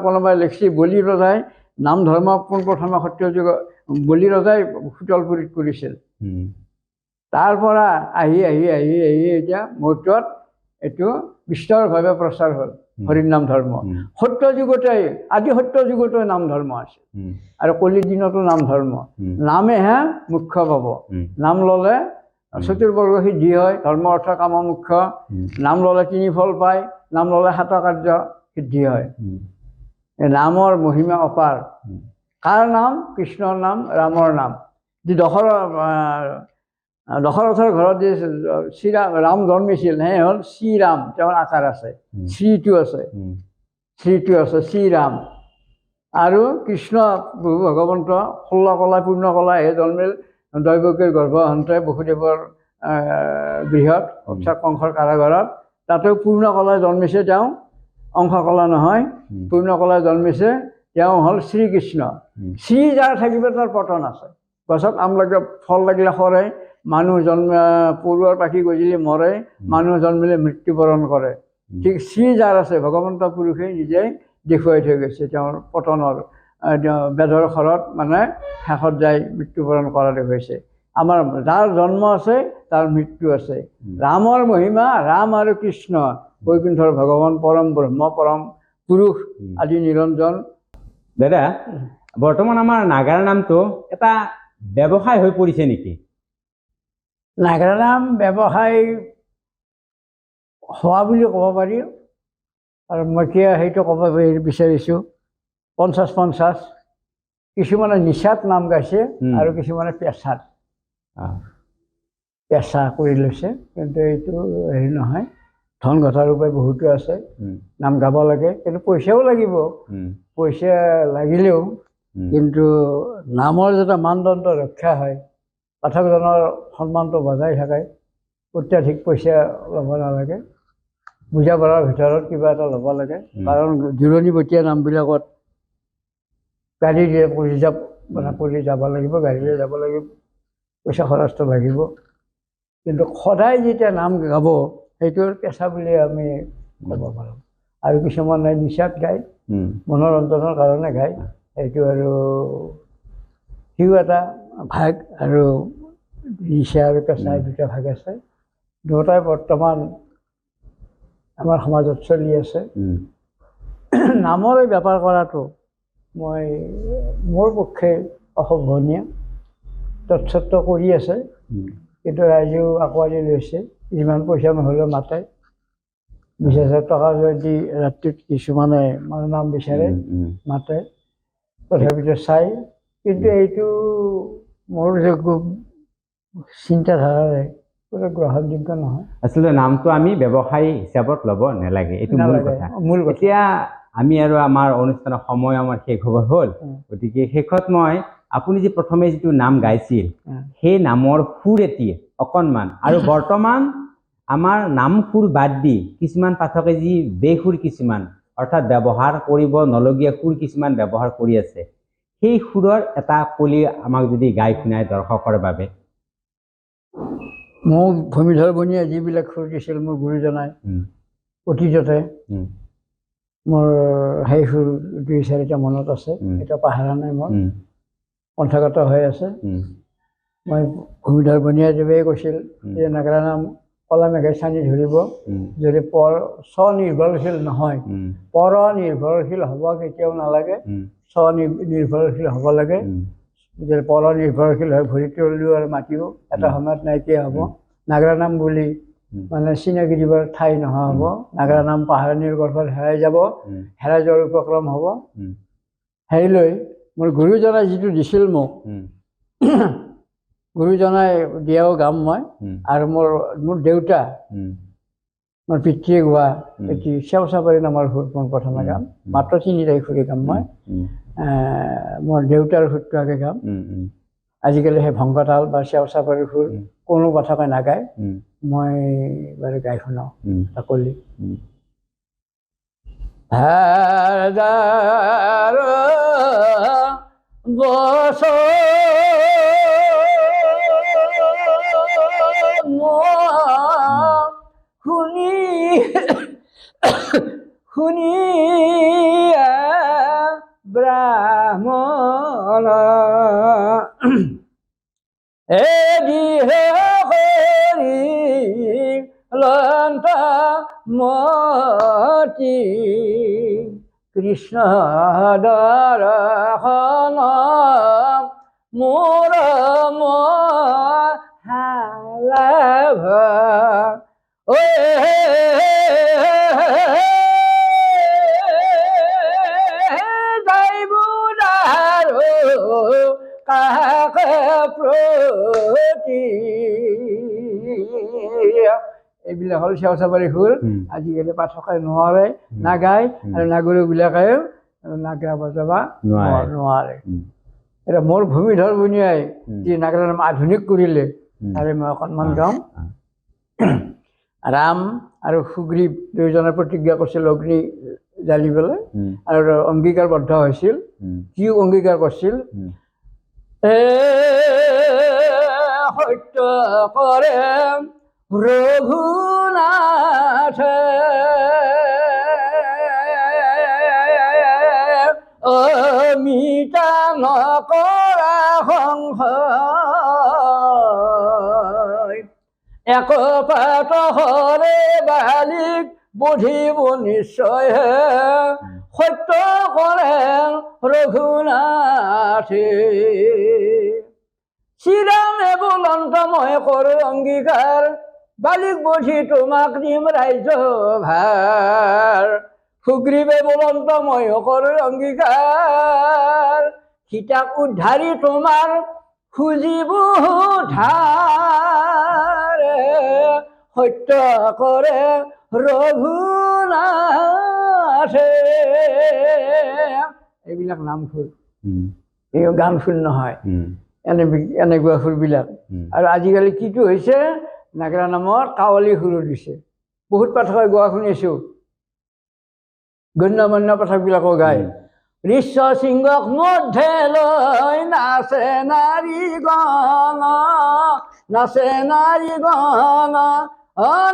কোনোবাই লিখিছে। বলি ৰজাই নাম ধৰ্ম পোনপ্ৰথমে সত্যযুগ বলি ৰজাই শীতলপুৰীত কৰিছিল। তাৰ পৰা আহি আহি আহি আহি এতিয়া মূৰ্তত এইটো বিস্তাৰভাৱে প্ৰচাৰ হ'ল হৰিৰ নাম ধৰ্ম। সত্যযুগতে আদি সত্যযুগতে নাম ধৰ্ম আছে, আৰু কলিৰ দিনতো নাম ধৰ্ম। নামেহে মুখ্য পাব। নাম ল'লে চতুৰ্বৰ্গ সিদ্ধি হয়, ধৰ্ম অৰ্থ কাম মুখ্য। নাম ল'লে 3 ফল পায়, নাম ল'লে 7 কাৰ্য সিদ্ধি হয়। এই নামৰ মহিমা অপাৰ। কাৰ নাম? কৃষ্ণৰ নাম, ৰামৰ নাম। যি দশৰথৰ ঘৰত যি ৰাম জন্মিছিল সেই হ'ল শ্ৰীৰাম। তেওঁৰ আকাৰ আছে, শ্ৰীটো আছে, শ্ৰীৰাম। আৰু কৃষ্ণ প্ৰভু ভগৱন্ত 16 কলা পূৰ্ণ কলাহে জন্মিল দৈৱকীৰ গৰ্ভসন্তে বসুদেৱৰ গৃহত, অৰ্থাৎ কংসৰ কাৰাগাৰত। তাতেও পূৰ্ণ কলাই জন্মিছে তেওঁ, অংশ কলা নহয়, পূৰ্ণ কলাই জন্মিছে। তেওঁ হ'ল শ্ৰীকৃষ্ণ। শ্ৰী যাৰ থাকিব তাৰ পতন আছে। গছত আম লাগিলে ফল লাগিলে সৰে, মানুহ পৰুৱাৰ পাখি গজিলে মৰে, মানুহ জন্মিলে মৃত্যুবৰণ কৰে। ঠিক শ্ৰী যাৰ আছে ভগৱন্ত পুৰুষে নিজেই দেখুৱাই থৈ গৈছে তেওঁৰ পতনৰ বেদৰ ঘৰত, মানে শেষত যাই মৃত্যুবৰণ কৰা দেখুৱাইছে। আমাৰ যাৰ জন্ম আছে তাৰ মৃত্যু আছে। ৰামৰ মহিমা, ৰাম আৰু কৃষ্ণ বৈকুণ্ঠৰ ভগৱান, পৰম ব্ৰহ্ম, পৰম পুৰুষ আদি নিৰঞ্জন। দাদা, বৰ্তমান আমাৰ নাগাৰা নামটো এটা ব্যৱসায় হৈ পৰিছে নেকি? নাগাৰা নাম ব্যৱসায় হোৱা বুলি ক'ব পাৰি। আৰু মই এতিয়া সেইটো ক'ব বিচাৰিছোঁ 50-50। কিছুমানে নিচাত নাম গাইছে আৰু কিছুমানে পেচাত পেচা কৰি লৈছে, কিন্তু এইটো হেৰি নহয়। ধন ঘটাৰ উপায় বহুতো আছে। নাম গাব লাগে, কিন্তু পইচাও লাগিব। পইচা লাগিলেও কিন্তু নামৰ যাতে মানদণ্ড ৰক্ষা হয়, পাঠকজনৰ সন্মানটো বজাই থাকে, অত্যাধিক পইচা ল'ব নালাগে। বুজা পৰাৰ ভিতৰত কিবা এটা ল'ব লাগে। কাৰণ জোৰণীবতীয়া নামবিলাকত গাড়ী কৰি যাব লাগিব, গাড়ীৰে যাব লাগিব, পইচা খৰচটো লাগিব। কিন্তু সদায় যেতিয়া নাম গাব সেইটো পেচা বুলি আমি ক'ব পাৰোঁ। আৰু কিছুমানে নিচাত গায়, মনোৰঞ্জনৰ কাৰণে গায়, সেইটো আৰু সিও এটা ভাগ। আৰু নিচা আৰু পেচা এই দুটা ভাগ আছে। দুয়োটাই বৰ্তমান আমাৰ সমাজত চলি আছে। নামৰ এই বেপাৰ কৰাটো মোৰ পক্ষে অসম্ভৱনীয়। তৎসত্ব কৰি আছে, কিন্তু ৰাইজেও আঁকোৱালি লৈছে। যিমান পইচা নহ'লেও মাতে। 20,000 টকা যদি ৰাতিত কিছুমানে মানে নাম বিচাৰে মাতে, তথাপিতো চাই। কিন্তু এইটো মোৰ চিন্তাধাৰাৰে কোনো গ্ৰহণযোগ্য নহয়। আচলতে নামটো আমি ব্যৱসায়ী হিচাপত ল'ব নালাগে, এইটো মূল নালাগে, কথা। মূল কথা। এতিয়া আমি আৰু আমাৰ অনুষ্ঠানৰ সময় আমাৰ শেষ হ'ব হ'ল, গতিকে শেষত মই আপুনি যে প্ৰথমে যিটো নাম গাইছিল সেই নামৰ সুৰ এটি অকণমান, আৰু বৰ্তমান আমাৰ নাম সুৰ বাদ দি কিছুমান পাঠকে যি বেসুৰ কিছুমান অৰ্থাৎ ব্যৱহাৰ কৰিব নলগীয়া সুৰ কিছুমান ব্যৱহাৰ কৰি আছে, সেই সুৰৰ এটা কলি আমাক যদি গাই শুনাই দৰ্শকৰ বাবে। মোক ভূমিধৰ বনিয়ে যিবিলাক সুৰ দিছিল মোৰ গুৰুজনাই অতীততে, মোৰ সেই সুৰ 2-4টা মনত আছে, এটা পাহৰা নাই, মোৰ কণ্ঠগত হৈ আছে। মই ভূমিধৰ বনিয়াদেৱে কৈছিল যে নাগাৰা নাম কলা মেঘে চানি ধৰিব, যদি স্বনিৰ্ভৰশীল নহয়, পৰ নিৰ্ভৰশীল হ'ব কেতিয়াও নালাগে, স্বনিৰ্ভৰশীল হ'ব লাগে। যদি পৰ নিৰ্ভৰশীল হয় ভৰি তলিও আৰু মাটিও এটা সময়ত নাইকিয়া হ'ব। নাগাৰা নাম বুলি মানে চিনাকি দিবৰ ঠাই নোহোৱা হ'ব। নাগাৰা নাম পাহাৰণিৰ গৰ্ভত হেৰাই যাব, হেৰাই যোৱাৰ উপক্ৰম হ'ব। সেইলৈ মোৰ গুৰুজনাই যিটো দিছিল মোক, গুৰুজনাই দিয়াও গাম মই, আৰু মোৰ দেউতা, মোৰ পিতৃয়ে গোৱা এটি চেওচাপাৰী নামৰ সুৰ মই প্ৰথমে গাম, মাত্ৰ 3টাই সুৰে গাম মই। মোৰ দেউতাৰ সুৰটো আগে গাম। আজিকালি সেই ভংগতাল বা চেওচাপাৰীৰ সুৰ কোনো কথাকে নাগায়, মই বাৰু গাই শুনাওঁ কলি। শুনি ব্ৰাহ্মণ এদিহে হৰি লন্তা মতি কৃষ্ণ দৰ্শন মোৰ মহালাভ এইবিলাক হ'ল চেওচাপাৰী সুৰ। আজিকালি পাঠকে নোৱাৰে, নাগায়, আৰু নাগৰিকবিলাকে নাগৰা বজাব নোৱাৰে। এতিয়া মোৰ ভূমিধৰ বনিয়াই যি নাগাৰা নাম আধুনিক কৰিলে তাৰে মই অকণমান গাম। ৰাম আৰু সুগ্ৰীৱ দুয়োজনে প্ৰতিজ্ঞা কৰিছিল অগ্নি জ্বালিবলৈ, আৰু অংগীকাৰবদ্ধ হৈছিল। কি অংগীকাৰ কৰিছিল? সত্য কৰে ৰঘুনাথ অমিতা নকৰা সংশয়, একপাত হৰে বালিক বুধিব নিশ্চয়, সত্য কৰে ৰঘুনাথে। শ্ৰীৰামে বুলন্ত মই কৰো অংগীকাৰ, বালিক বুঝি তোমাক দিম ৰাজ্য ভাৰ। সুগ্ৰীৱে বুলন্ত মই কৰো অংগীকাৰ, সীতাক উদ্ধাৰি তোমাৰ খুজিব ধাৰ, সত্য কৰে ৰঘুনাথে। এইবিলাক নাম সুৰ, এই গান সুৰ নহয়, এনেকুৱা সুৰবিলাক। আৰু আজিকালি কিটো হৈছে, নাগাৰা নামত কাৱলী সুৰো দিছে। বহুত পাঠকে গোৱা শুনিছোঁ, গণ্য মান্য পাঠকবিলাকো গায়। ঋষ্য সিংহক মধ্যে লৈ নাচে নাৰীগণ, নাচে নাৰীগণ,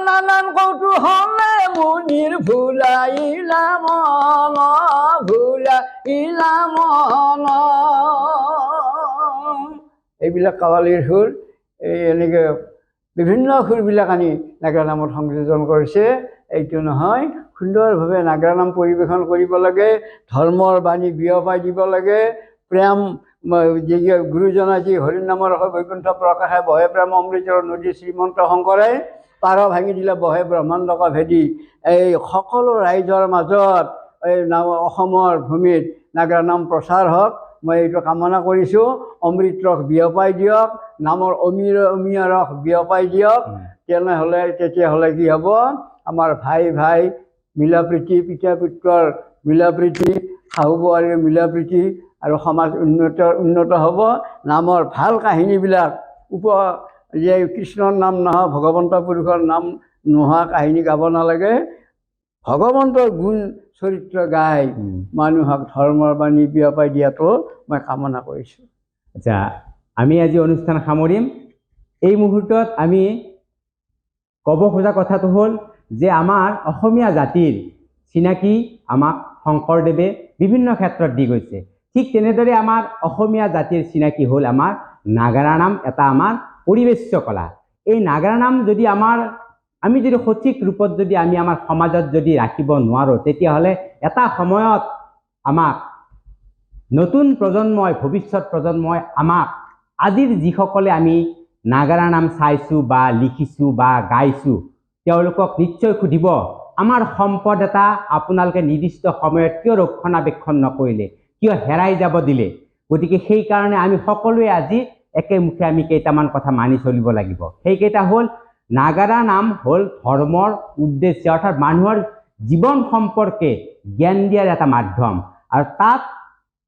নানান কৌতূহলে মুনিৰ ভুলাইলা মন, ভুলাইলা মন। এইবিলাক কাৱালীৰ সুৰ, এই এনেকৈ বিভিন্ন সুৰবিলাক আনি নাগাৰা নামত সংযোজন কৰিছে। এইটো নহয়, সুন্দৰভাৱে নাগাৰা নাম পৰিৱেশন কৰিব লাগে, ধৰ্মৰ বাণী বিয়পাই দিব লাগে। প্ৰেম যি গুৰুজনাই যি হৰিনামৰ বৈকুণ্ঠ প্ৰকাশে বহে প্ৰেম অমৃতৰ নদী শ্ৰীমন্ত শংকৰে পাৰ ভাঙি দিলে বহে ব্ৰহ্মাণ্ডক ভেদি। এই সকলো ৰাইজৰ মাজত এই অসমৰ ভূমিত নাগাৰা নাম প্ৰচাৰ হওক, মই এইটো কামনা কৰিছোঁ। অমৃত ৰস বিয়পাই দিয়ক, নামৰ অমীয় ৰস বিয়পাই দিয়ক। তেতিয়াহ'লে কি হ'ব, আমাৰ ভাই ভাই মিলা প্ৰীতি, পিতা পুত্ৰৰ মিলা প্ৰীতি, শাহু বোৱাৰীৰ মিলা প্ৰীতি আৰু সমাজ উন্নত হ'ব। নামৰ ভাল কাহিনীবিলাক যে কৃষ্ণৰ নাম নহয়, ভগৱন্ত পুৰুষৰ নাম নোহোৱা কাহিনী গাব নালাগে। ভগৱন্তৰ গুণ চৰিত্ৰ গাই মানুহক ধৰ্মৰ বাণী বিয়পাই দিয়াটো মই কামনা কৰিছোঁ। আচ্ছা, আমি আজি অনুষ্ঠান সামৰিম। এই মুহূৰ্তত আমি ক'ব খোজা কথাটো হ'ল যে আমাৰ অসমীয়া জাতিৰ চিনাকি আমাক শংকৰদেৱে বিভিন্ন ক্ষেত্ৰত দি গৈছে। ঠিক তেনেদৰে আমাৰ অসমীয়া জাতিৰ চিনাকি হ'ল আমাৰ নাগাৰা নাম, এটা আমাৰ পৰিবেশ্য কলা। এই নাগাৰা নাম যদি আমি যদি সঠিক ৰূপত যদি আমি আমাৰ সমাজত যদি ৰাখিব নোৱাৰোঁ, তেতিয়াহ'লে এটা সময়ত আমাক নতুন প্ৰজন্মই, ভৱিষ্যত প্ৰজন্মই আমাক আজিৰ যিসকলে আমি নাগাৰা নাম চাইছোঁ বা লিখিছোঁ বা গাইছোঁ, তেওঁলোকক নিশ্চয় সুধিব, আমাৰ সম্পদ এটা আপোনালোকে নিৰ্দিষ্ট সময়ত কিয় ৰক্ষণাবেক্ষণ নকৰিলে, কিয় হেৰাই যাব দিলে? গতিকে সেইকাৰণে আমি সকলোৱে আজি একেমুখে আমি কেইটামান কথা মানি চলিব লাগিব। সেইকেইটা হ'ল, নাগাৰা নাম হ'ল ধৰ্মৰ উদ্দেশ্য, অৰ্থাৎ মানুহৰ জীৱন সম্পৰ্কে জ্ঞান দিয়াৰ এটা মাধ্যম। আৰু তাত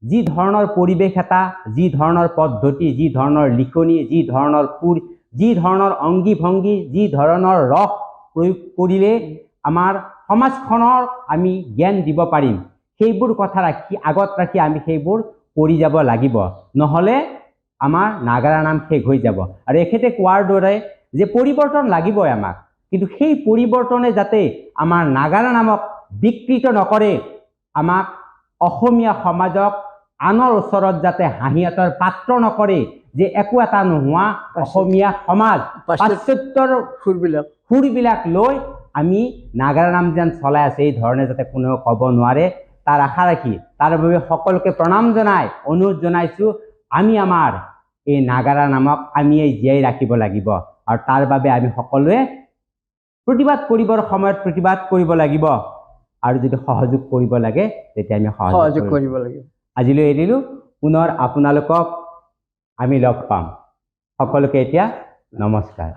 যি ধৰণৰ পৰিৱেশ এটা, যি ধৰণৰ পদ্ধতি, যি ধৰণৰ লিখনি, যি ধৰণৰ সুৰ, যি ধৰণৰ অংগী ভংগী, যি ধৰণৰ ৰস প্ৰয়োগ কৰিলে আমাৰ সমাজখনৰ আমি জ্ঞান দিব পাৰিম, সেইবোৰ কথা আগত ৰাখি আমি সেইবোৰ কৰি যাব লাগিব। নহ'লে আমাৰ নাগাৰা নাম শেষ হৈ যাব। আৰু এখেতে কোৱাৰ দৰে যে পৰিৱৰ্তন লাগিবই আমাক, কিন্তু সেই পৰিৱৰ্তনে যাতে আমাৰ নাগাৰা নামক বিকৃত নকৰে, আমাক অসমীয়া সমাজক আনৰ ওচৰত যাতে হাঁহিয়াতৰ পাত্ৰ নকৰে, যে একো এটা নোহোৱা অসমীয়া সমাজ পাশ্চাত্যৰ সুৰবিলাক লৈ আমি নাগাৰা নাম যেন চলাই আছে, এই ধৰণে যাতে কোনেও ক'ব নোৱাৰে, তাৰ আশা ৰাখি তাৰ বাবে সকলোকে প্ৰণাম জনাই অনুৰোধ জনাইছোঁ, আমি আমাৰ এই নাগাৰা নামক আমিয়েই জীয়াই ৰাখিব লাগিব। আৰু তাৰ বাবে আমি সকলোৱে প্ৰতিবাদ কৰিবৰ সময়ত প্ৰতিবাদ কৰিব লাগিব, আৰু যদি সহযোগ কৰিব লাগে তেতিয়া আমি সহযোগ কৰিব লাগিব। আজিলৈ এৰিলোঁ, পুনৰ আপোনালোকক আমি লগ পাম। সকলোকে এতিয়া নমস্কাৰ।